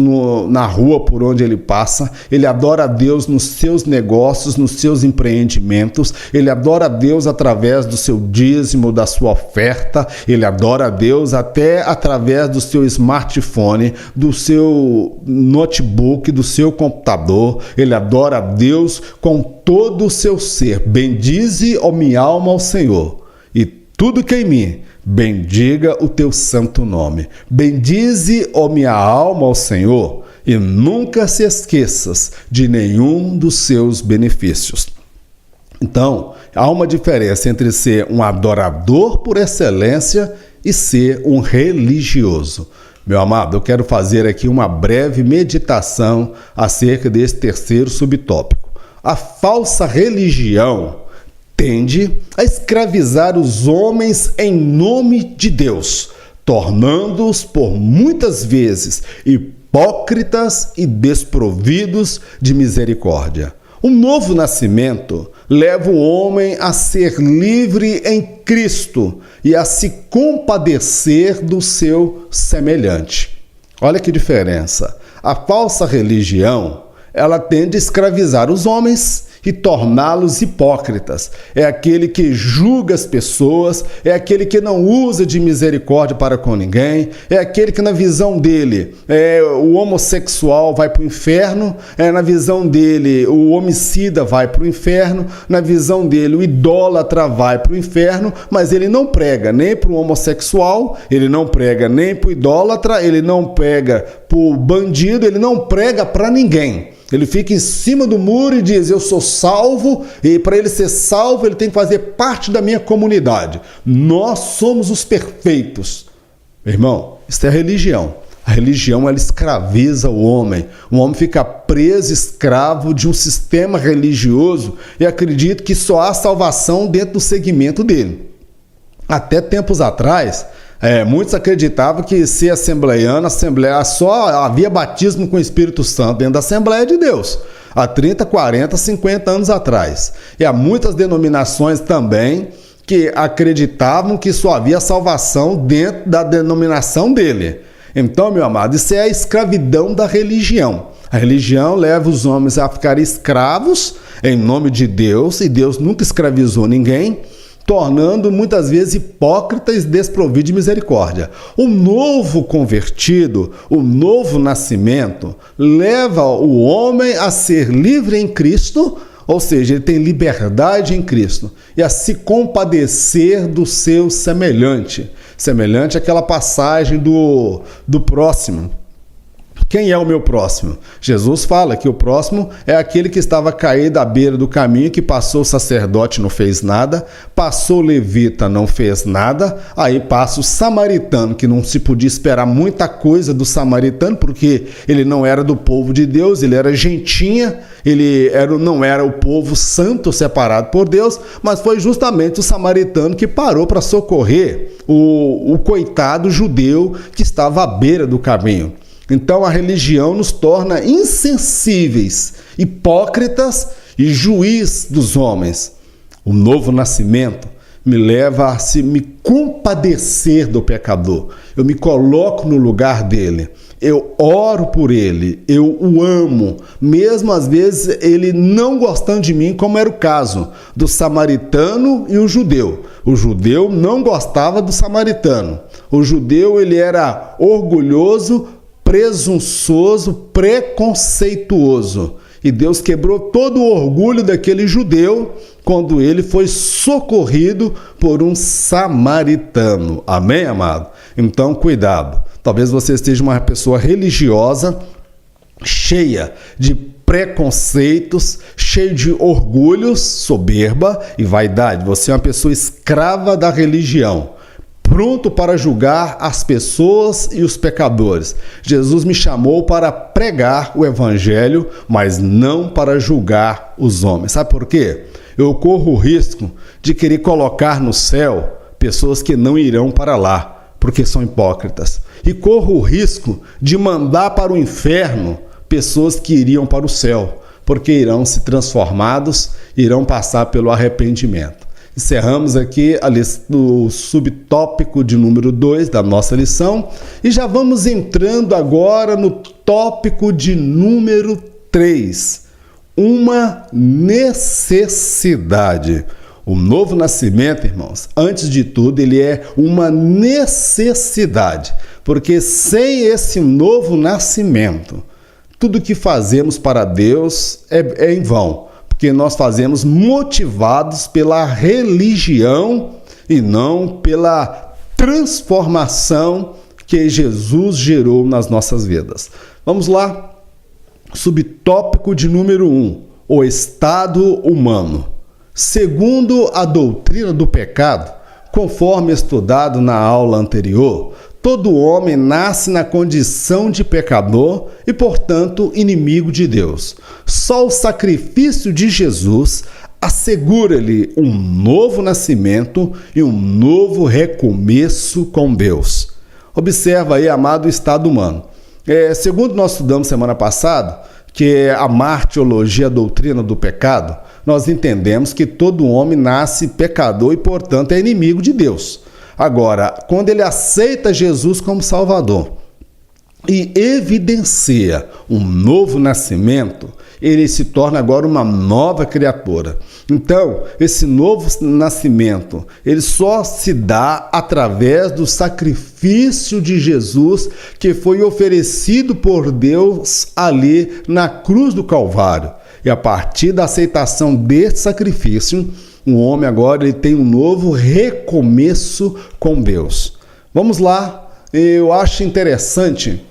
na rua por onde ele passa, ele adora a Deus nos seus negócios, nos seus empreendimentos, ele adora a Deus através do seu dízimo, da sua oferta, ele adora a Deus até através do seu smartphone, do seu notebook, do seu computador, ele adora a Deus com todo o seu ser. Bendize, ó minha alma, ao Senhor. E tudo que em mim, bendiga o teu santo nome. Bendize, ó minha alma, ao Senhor, e nunca se esqueças de nenhum dos seus benefícios. Então, há uma diferença entre ser um adorador por excelência e ser um religioso. Meu amado, eu quero fazer aqui uma breve meditação acerca desse terceiro subtópico. A falsa religião tende a escravizar os homens em nome de Deus, tornando-os por muitas vezes hipócritas e desprovidos de misericórdia. O novo nascimento leva o homem a ser livre em Cristo e a se compadecer do seu semelhante. Olha que diferença. A falsa religião, ela tende a escravizar os homens e torná-los hipócritas. É aquele que julga as pessoas, é aquele que não usa de misericórdia para com ninguém, é aquele que na visão dele o homossexual vai para o inferno, na visão dele o homicida vai para o inferno, na visão dele o idólatra vai para o inferno, mas ele não prega nem para o homossexual, ele não prega nem para o idólatra, ele não prega para o bandido, ele não prega para ninguém. Ele fica em cima do muro e diz, eu sou salvo, e para ele ser salvo, ele tem que fazer parte da minha comunidade. Nós somos os perfeitos. Meu irmão, isso é religião. A religião, ela escraviza o homem. O homem fica preso, escravo de um sistema religioso e acredita que só há salvação dentro do segmento dele. Até tempos atrás, muitos acreditavam que ser assembleiano, só havia batismo com o Espírito Santo dentro da Assembleia de Deus, há 30, 40, 50 anos atrás. E há muitas denominações também que acreditavam que só havia salvação dentro da denominação dele. Então, meu amado, isso é a escravidão da religião. A religião leva os homens a ficarem escravos em nome de Deus, e Deus nunca escravizou ninguém, tornando muitas vezes hipócrita e desprovido de misericórdia. O novo convertido, o novo nascimento, leva o homem a ser livre em Cristo, ou seja, ele tem liberdade em Cristo, e a se compadecer do seu semelhante. Semelhante àquela passagem do próximo. Quem é o meu próximo? Jesus fala que o próximo é aquele que estava caído à beira do caminho, que passou o sacerdote, não fez nada, passou o levita, não fez nada, aí passa o samaritano, que não se podia esperar muita coisa do samaritano, porque ele não era do povo de Deus, ele era gentinha, não era o povo santo separado por Deus, mas foi justamente o samaritano que parou para socorrer o coitado judeu que estava à beira do caminho. Então a religião nos torna insensíveis, hipócritas e juiz dos homens. O novo nascimento me leva a me compadecer do pecador. Eu me coloco no lugar dele. Eu oro por ele, eu o amo, mesmo às vezes ele não gostando de mim, como era o caso do samaritano e o judeu. O judeu não gostava do samaritano. O judeu ele era orgulhoso, presunçoso, preconceituoso. E Deus quebrou todo o orgulho daquele judeu quando ele foi socorrido por um samaritano. Amém, amado? Então, cuidado. Talvez você esteja uma pessoa religiosa, cheia de preconceitos, cheio de orgulhos, soberba e vaidade. Você é uma pessoa escrava da religião, pronto para julgar as pessoas e os pecadores. Jesus me chamou para pregar o evangelho, mas não para julgar os homens. Sabe por quê? Eu corro o risco de querer colocar no céu pessoas que não irão para lá, porque são hipócritas. E corro o risco de mandar para o inferno pessoas que iriam para o céu, porque irão se transformados, irão passar pelo arrependimento. Encerramos aqui o subtópico de número 2 da nossa lição e já vamos entrando agora no tópico de número 3, uma necessidade. O novo nascimento, irmãos, antes de tudo, ele é uma necessidade, porque sem esse novo nascimento, tudo que fazemos para Deus é em vão. Que nós fazemos motivados pela religião e não pela transformação que Jesus gerou nas nossas vidas. Vamos lá, subtópico de número 1, o estado humano. Segundo a doutrina do pecado, conforme estudado na aula anterior, todo homem nasce na condição de pecador e, portanto, inimigo de Deus. Só o sacrifício de Jesus assegura-lhe um novo nascimento e um novo recomeço com Deus. Observa aí, amado, o estado humano. Segundo nós estudamos semana passada, que é a martiologia, a doutrina do pecado, nós entendemos que todo homem nasce pecador e, portanto, é inimigo de Deus. Agora, quando ele aceita Jesus como Salvador e evidencia um novo nascimento, ele se torna agora uma nova criatura. Então, esse novo nascimento, ele só se dá através do sacrifício de Jesus que foi oferecido por Deus ali na cruz do Calvário. E a partir da aceitação desse sacrifício, o homem agora ele tem um novo recomeço com Deus. Vamos lá, eu acho interessante,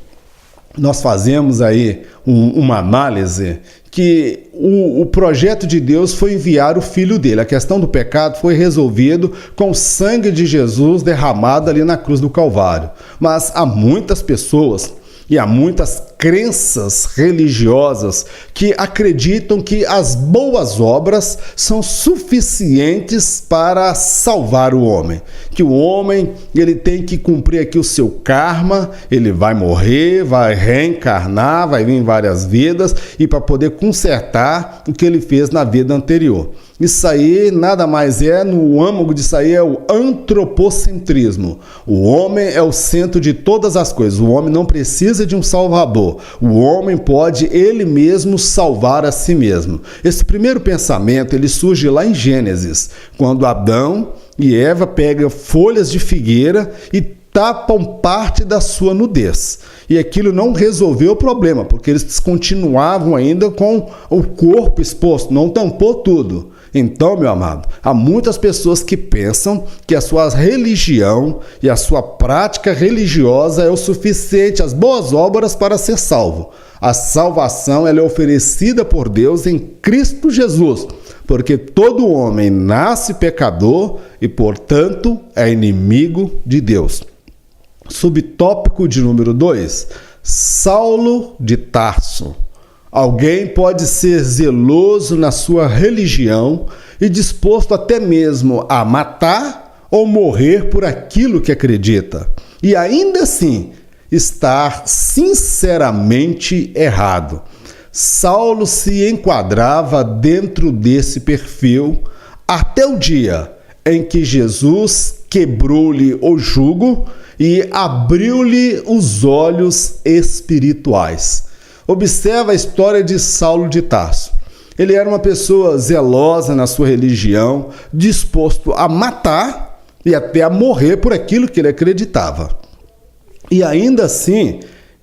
nós fazemos aí uma análise que o projeto de Deus foi enviar o Filho dele. A questão do pecado foi resolvido com o sangue de Jesus derramado ali na cruz do Calvário. Mas há muitas pessoas e há muitas crenças religiosas que acreditam que as boas obras são suficientes para salvar o homem. Que o homem ele tem que cumprir aqui o seu karma, ele vai morrer, vai reencarnar, vai vir em várias vidas e para poder consertar o que ele fez na vida anterior. Isso aí nada mais é, no âmago disso aí é o antropocentrismo. O homem é o centro de todas as coisas. O homem não precisa de um salvador. O homem pode ele mesmo salvar a si mesmo. Esse primeiro pensamento ele surge lá em Gênesis, quando Adão e Eva pega folhas de figueira e tapam parte da sua nudez. E aquilo não resolveu o problema, porque eles continuavam ainda com o corpo exposto, não tampou tudo. Então, meu amado, há muitas pessoas que pensam que a sua religião e a sua prática religiosa é o suficiente, as boas obras para ser salvo. A salvação ela é oferecida por Deus em Cristo Jesus, porque todo homem nasce pecador e, portanto, é inimigo de Deus. Subtópico de número 2, Saulo de Tarso. Alguém pode ser zeloso na sua religião e disposto até mesmo a matar ou morrer por aquilo que acredita, e ainda assim estar sinceramente errado. Saulo se enquadrava dentro desse perfil até o dia em que Jesus quebrou-lhe o jugo e abriu-lhe os olhos espirituais. Observa a história de Saulo de Tarso. Ele era uma pessoa zelosa na sua religião, disposto a matar e até a morrer por aquilo que ele acreditava. E ainda assim,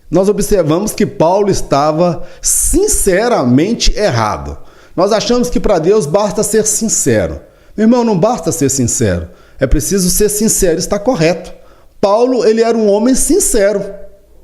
nós observamos que Paulo estava sinceramente errado. Nós achamos que para Deus basta ser sincero. Meu irmão, não basta ser sincero. É preciso ser sincero e estar correto. Paulo, ele era um homem sincero,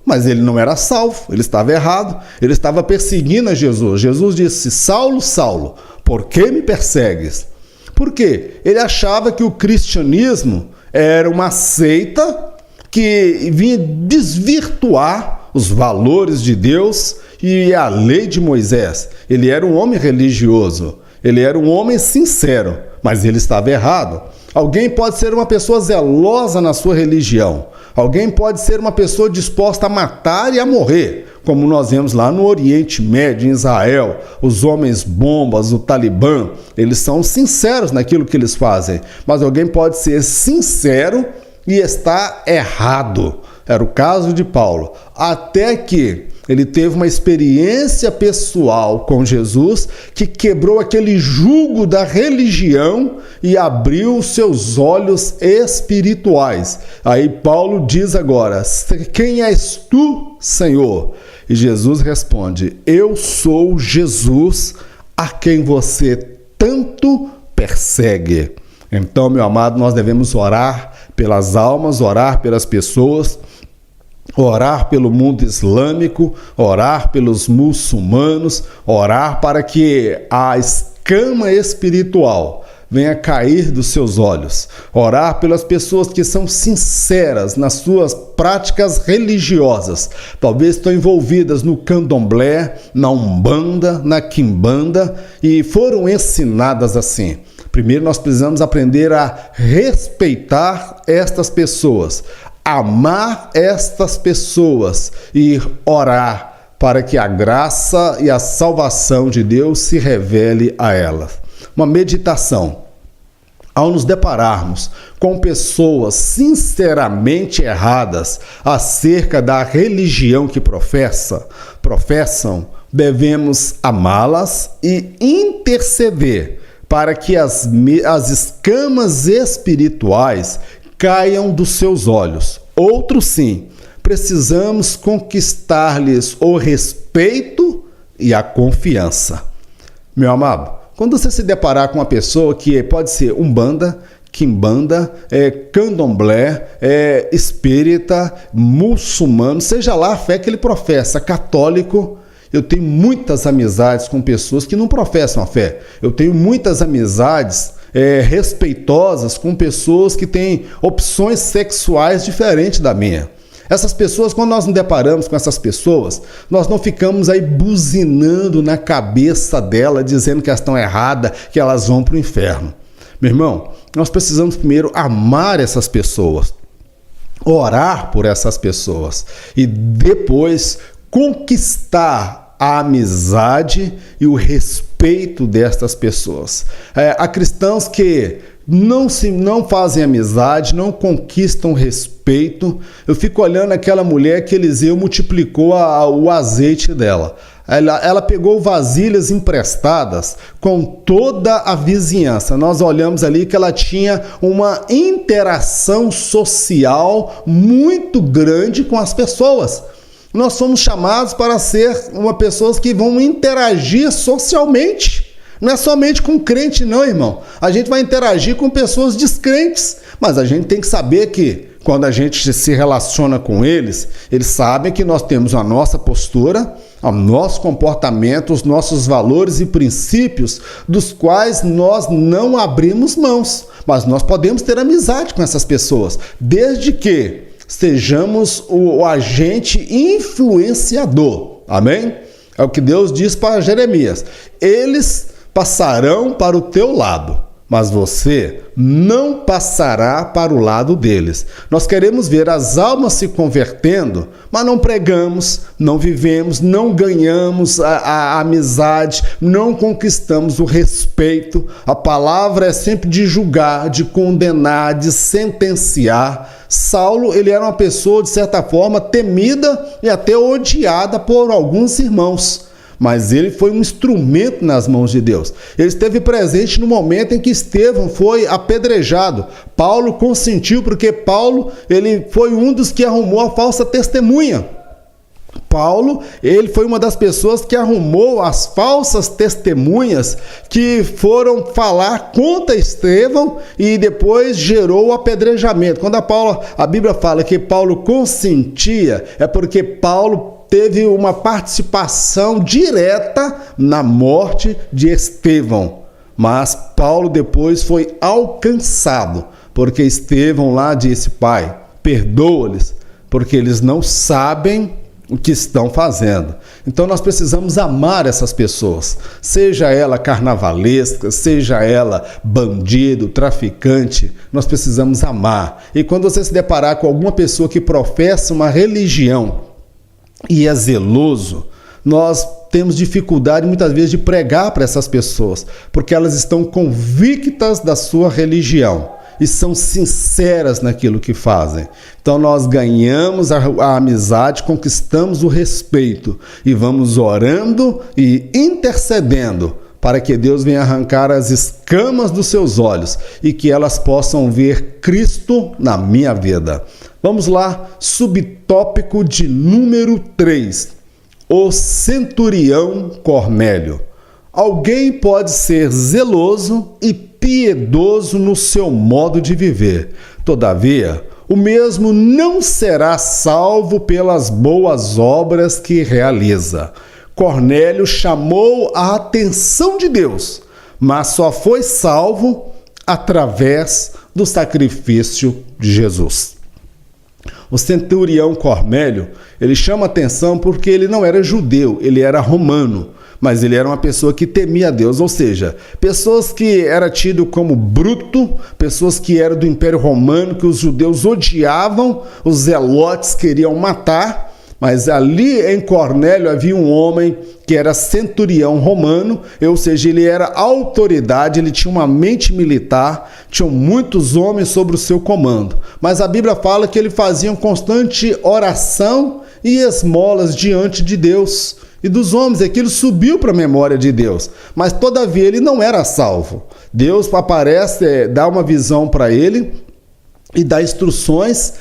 mas ele não era salvo, ele estava errado, ele estava perseguindo a Jesus. Jesus disse: Saulo, Saulo, por que me persegues? Por quê? Ele achava que o cristianismo era uma seita que vinha desvirtuar os valores de Deus e a lei de Moisés. Ele era um homem religioso, ele era um homem sincero, mas ele estava errado. Alguém pode ser uma pessoa zelosa na sua religião. Alguém pode ser uma pessoa disposta a matar e a morrer, como nós vemos lá no Oriente Médio, em Israel. Os homens bombas, o Talibã, eles são sinceros naquilo que eles fazem. Mas alguém pode ser sincero e estar errado. Era o caso de Paulo. Até que ele teve uma experiência pessoal com Jesus que quebrou aquele jugo da religião e abriu os seus olhos espirituais. Aí Paulo diz agora: quem és tu, Senhor? E Jesus responde: eu sou Jesus a quem você tanto persegue. Então, meu amado, nós devemos orar pelas almas, orar pelas pessoas, orar pelo mundo islâmico, orar pelos muçulmanos, orar para que a escama espiritual venha cair dos seus olhos, orar pelas pessoas que são sinceras nas suas práticas religiosas, talvez estão envolvidas no candomblé, na umbanda, na quimbanda e foram ensinadas assim. Primeiro nós precisamos aprender a respeitar estas pessoas, amar estas pessoas e orar para que a graça e a salvação de Deus se revele a elas. Uma meditação. Ao nos depararmos com pessoas sinceramente erradas acerca da religião que professam, devemos amá-las e interceder para que as escamas espirituais caiam dos seus olhos. Outro sim, precisamos conquistar-lhes o respeito e a confiança. Meu amado, quando você se deparar com uma pessoa que pode ser umbanda, quimbanda, candomblé, espírita, muçulmano, seja lá a fé que ele professa, católico, eu tenho muitas amizades com pessoas que não professam a fé. Eu tenho muitas amizades respeitosas com pessoas que têm opções sexuais diferentes da minha. Essas pessoas, quando nós nos deparamos com essas pessoas, nós não ficamos aí buzinando na cabeça dela, dizendo que elas estão erradas, que elas vão para o inferno. Meu irmão, nós precisamos primeiro amar essas pessoas, orar por essas pessoas e depois conquistar a amizade e o respeito destas pessoas. Há cristãos que não fazem amizade, não conquistam respeito. Eu fico olhando aquela mulher que Eliseu multiplicou o azeite dela. Ela pegou vasilhas emprestadas com toda a vizinhança. Nós olhamos ali que ela tinha uma interação social muito grande com as pessoas. Nós somos chamados para ser pessoas que vão interagir socialmente. Não é somente com crente não, irmão. A gente vai interagir com pessoas descrentes, mas a gente tem que saber que quando a gente se relaciona com eles, eles sabem que nós temos a nossa postura, o nosso comportamento, os nossos valores e princípios, dos quais nós não abrimos mãos. Mas nós podemos ter amizade com essas pessoas, desde que sejamos o agente influenciador. Amém? É o que Deus diz para Jeremias. Eles passarão para o teu lado, mas você não passará para o lado deles. Nós queremos ver as almas se convertendo, mas não pregamos, não vivemos, não ganhamos a amizade, não conquistamos o respeito. A palavra é sempre de julgar, de condenar, de sentenciar. Saulo, ele era uma pessoa, de certa forma, temida e até odiada por alguns irmãos. Mas ele foi um instrumento nas mãos de Deus. Ele esteve presente no momento em que Estevão foi apedrejado. Paulo consentiu, porque Paulo ele foi um dos que arrumou a falsa testemunha. Paulo, ele foi uma das pessoas que arrumou as falsas testemunhas que foram falar contra Estevão e depois gerou o apedrejamento. Quando a Bíblia fala que Paulo consentia, é porque Paulo teve uma participação direta na morte de Estevão. Mas Paulo depois foi alcançado, porque Estevão lá disse: Pai, perdoa-lhes, porque eles não sabem o que estão fazendo. Então nós precisamos amar essas pessoas, seja ela carnavalesca, seja ela bandido, traficante, nós precisamos amar. E quando você se deparar com alguma pessoa que professa uma religião e é zeloso, nós temos dificuldade muitas vezes de pregar para essas pessoas, porque elas estão convictas da sua religião e são sinceras naquilo que fazem. Então nós ganhamos a amizade, conquistamos o respeito e vamos orando e intercedendo para que Deus venha arrancar as escamas dos seus olhos e que elas possam ver Cristo na minha vida. Vamos lá, subtópico de número 3, o centurião Cornélio. Alguém pode ser zeloso e piedoso no seu modo de viver. Todavia, o mesmo não será salvo pelas boas obras que realiza. Cornélio chamou a atenção de Deus, mas só foi salvo através do sacrifício de Jesus. O centurião Cornélio, ele chama atenção porque ele não era judeu, ele era romano, mas ele era uma pessoa que temia a Deus, ou seja, pessoas que era tido como bruto, pessoas que eram do Império Romano, que os judeus odiavam, os zelotes queriam matar. Mas ali em Cornélio havia um homem que era centurião romano, ou seja, ele era autoridade, ele tinha uma mente militar, tinham muitos homens sob o seu comando. Mas a Bíblia fala que ele fazia constante oração e esmolas diante de Deus e dos homens. Aquilo subiu para a memória de Deus, mas todavia ele não era salvo. Deus aparece, dá uma visão para ele e dá instruções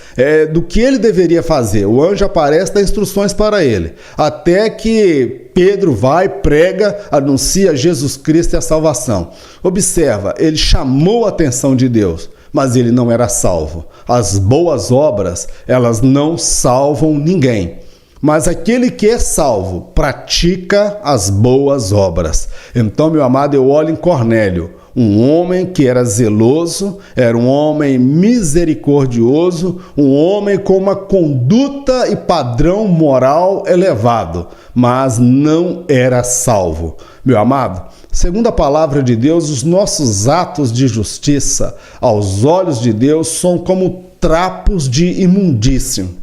do que ele deveria fazer. O anjo aparece e dá instruções para ele, até que Pedro vai, prega, anuncia Jesus Cristo e a salvação. Observa, ele chamou a atenção de Deus, mas ele não era salvo. As boas obras, elas não salvam ninguém. Mas aquele que é salvo pratica as boas obras. Então, meu amado, eu olho em Cornélio, um homem que era zeloso, era um homem misericordioso, um homem com uma conduta e padrão moral elevado, mas não era salvo. Meu amado, segundo a palavra de Deus, os nossos atos de justiça aos olhos de Deus são como trapos de imundície.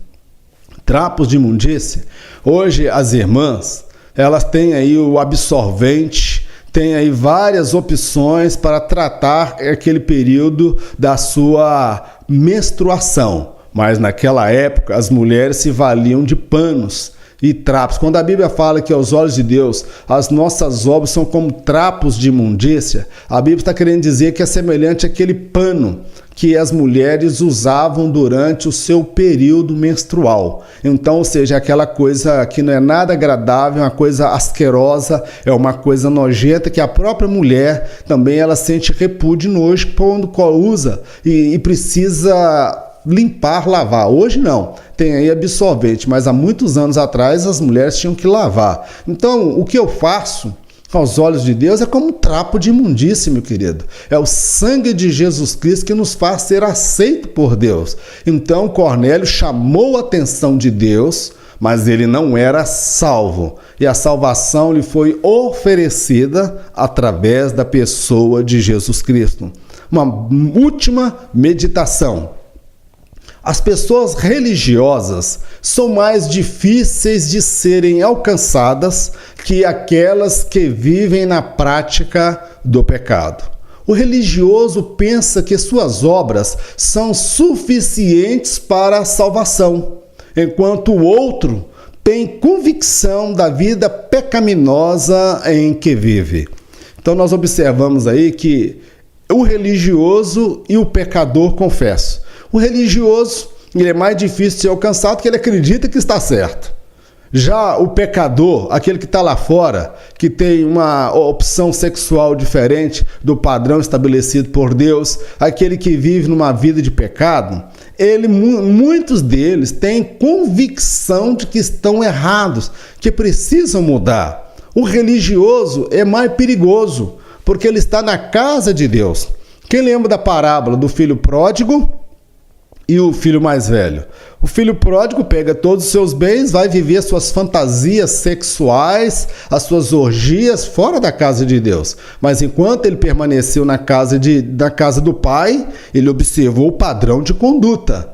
Trapos de imundície. Hoje as irmãs, elas têm aí o absorvente, tem aí várias opções para tratar aquele período da sua menstruação. Mas naquela época as mulheres se valiam de panos e trapos. Quando a Bíblia fala que aos olhos de Deus as nossas obras são como trapos de imundícia, a Bíblia está querendo dizer que é semelhante àquele pano que as mulheres usavam durante o seu período menstrual. Então, ou seja, aquela coisa que não é nada agradável, uma coisa asquerosa, é uma coisa nojenta que a própria mulher também ela sente repúdio e nojo quando usa e precisa limpar, lavar. Hoje não, tem aí absorvente, mas há muitos anos atrás as mulheres tinham que lavar. Então, o que eu faço aos olhos de Deus é como um trapo de imundícia, meu querido. É o sangue de Jesus Cristo que nos faz ser aceito por Deus. Então Cornélio chamou a atenção de Deus, mas ele não era salvo. E a salvação lhe foi oferecida através da pessoa de Jesus Cristo. Uma última meditação. As pessoas religiosas são mais difíceis de serem alcançadas que aquelas que vivem na prática do pecado. O religioso pensa que suas obras são suficientes para a salvação, enquanto o outro tem convicção da vida pecaminosa em que vive. Então nós observamos aí que o religioso e o pecador confessam. O religioso, ele é mais difícil de ser alcançado porque ele acredita que está certo. Já o pecador, aquele que está lá fora, que tem uma opção sexual diferente do padrão estabelecido por Deus, aquele que vive numa vida de pecado, muitos deles têm convicção de que estão errados, que precisam mudar. O religioso é mais perigoso, porque ele está na casa de Deus. Quem lembra da parábola do filho pródigo e o filho mais velho? O filho pródigo pega todos os seus bens, vai viver suas fantasias sexuais, as suas orgias fora da casa de Deus. Mas enquanto ele permaneceu na casa do pai, ele observou o padrão de conduta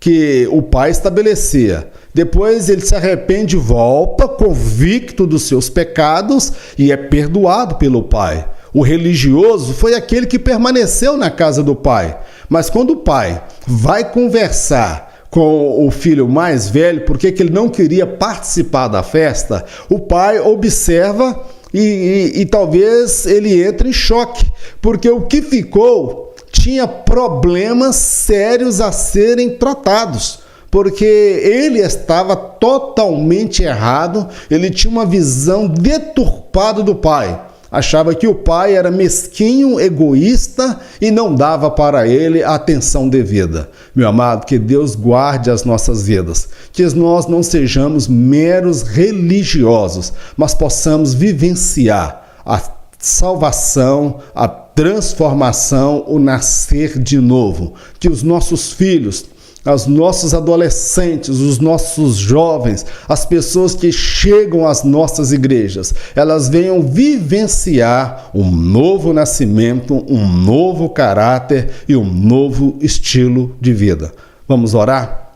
que o pai estabelecia. Depois ele se arrepende e volta, convicto dos seus pecados, e é perdoado pelo pai. O religioso foi aquele que permaneceu na casa do pai. Mas quando o pai vai conversar com o filho mais velho, porque ele não queria participar da festa, o pai observa e talvez ele entre em choque, porque o que ficou tinha problemas sérios a serem tratados. Porque ele estava totalmente errado, ele tinha uma visão deturpada do pai. Achava que o pai era mesquinho, egoísta e não dava para ele a atenção devida. Meu amado, que Deus guarde as nossas vidas, que nós não sejamos meros religiosos, mas possamos vivenciar a salvação, a transformação, o nascer de novo. Que os nossos filhos, os nossos adolescentes, os nossos jovens, as pessoas que chegam às nossas igrejas, elas venham vivenciar um novo nascimento, um novo caráter e um novo estilo de vida. Vamos orar?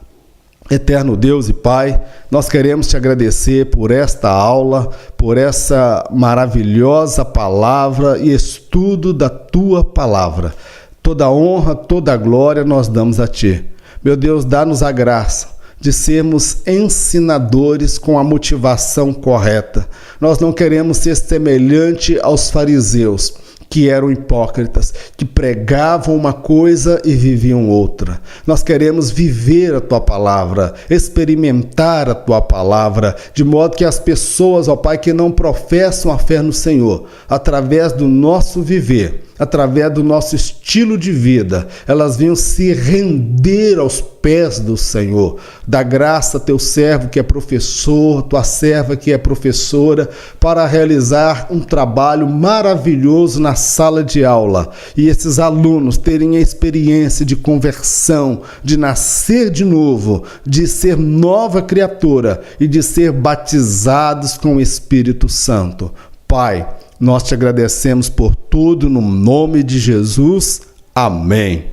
Eterno Deus e Pai, nós queremos te agradecer por esta aula, por essa maravilhosa palavra e estudo da tua palavra. Toda honra, toda glória nós damos a ti. Meu Deus, dá-nos a graça de sermos ensinadores com a motivação correta. Nós não queremos ser semelhante aos fariseus, que eram hipócritas, que pregavam uma coisa e viviam outra. Nós queremos viver a tua palavra, experimentar a tua palavra, de modo que as pessoas, ó Pai, que não professam a fé no Senhor, através do nosso viver, através do nosso estilo de vida, elas venham se render aos pés do Senhor. Dá graça a teu servo que é professor, tua serva que é professora, para realizar um trabalho maravilhoso na sala de aula. E esses alunos terem a experiência de conversão, de nascer de novo, de ser nova criatura e de ser batizados com o Espírito Santo. Pai, nós te agradecemos por tudo, no nome de Jesus. Amém.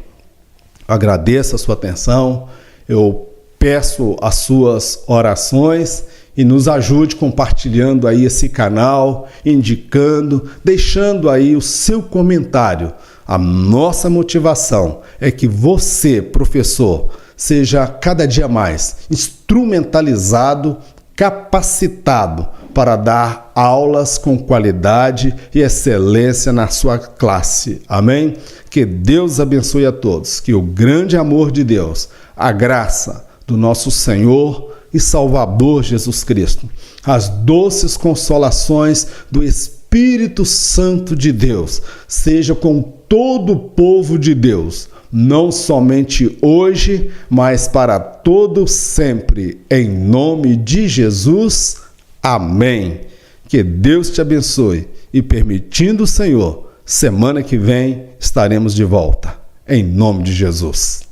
Eu agradeço a sua atenção, eu peço as suas orações e nos ajude compartilhando aí esse canal, indicando, deixando aí o seu comentário. A nossa motivação é que você, professor, seja cada dia mais instrumentalizado, capacitado para dar aulas com qualidade e excelência na sua classe. Amém? Que Deus abençoe a todos, que o grande amor de Deus, a graça do nosso Senhor e Salvador Jesus Cristo, as doces consolações do Espírito Santo de Deus, seja com todo o povo de Deus, não somente hoje, mas para todo sempre, em nome de Jesus. Amém. Que Deus te abençoe e, permitindo o Senhor, semana que vem estaremos de volta, em nome de Jesus.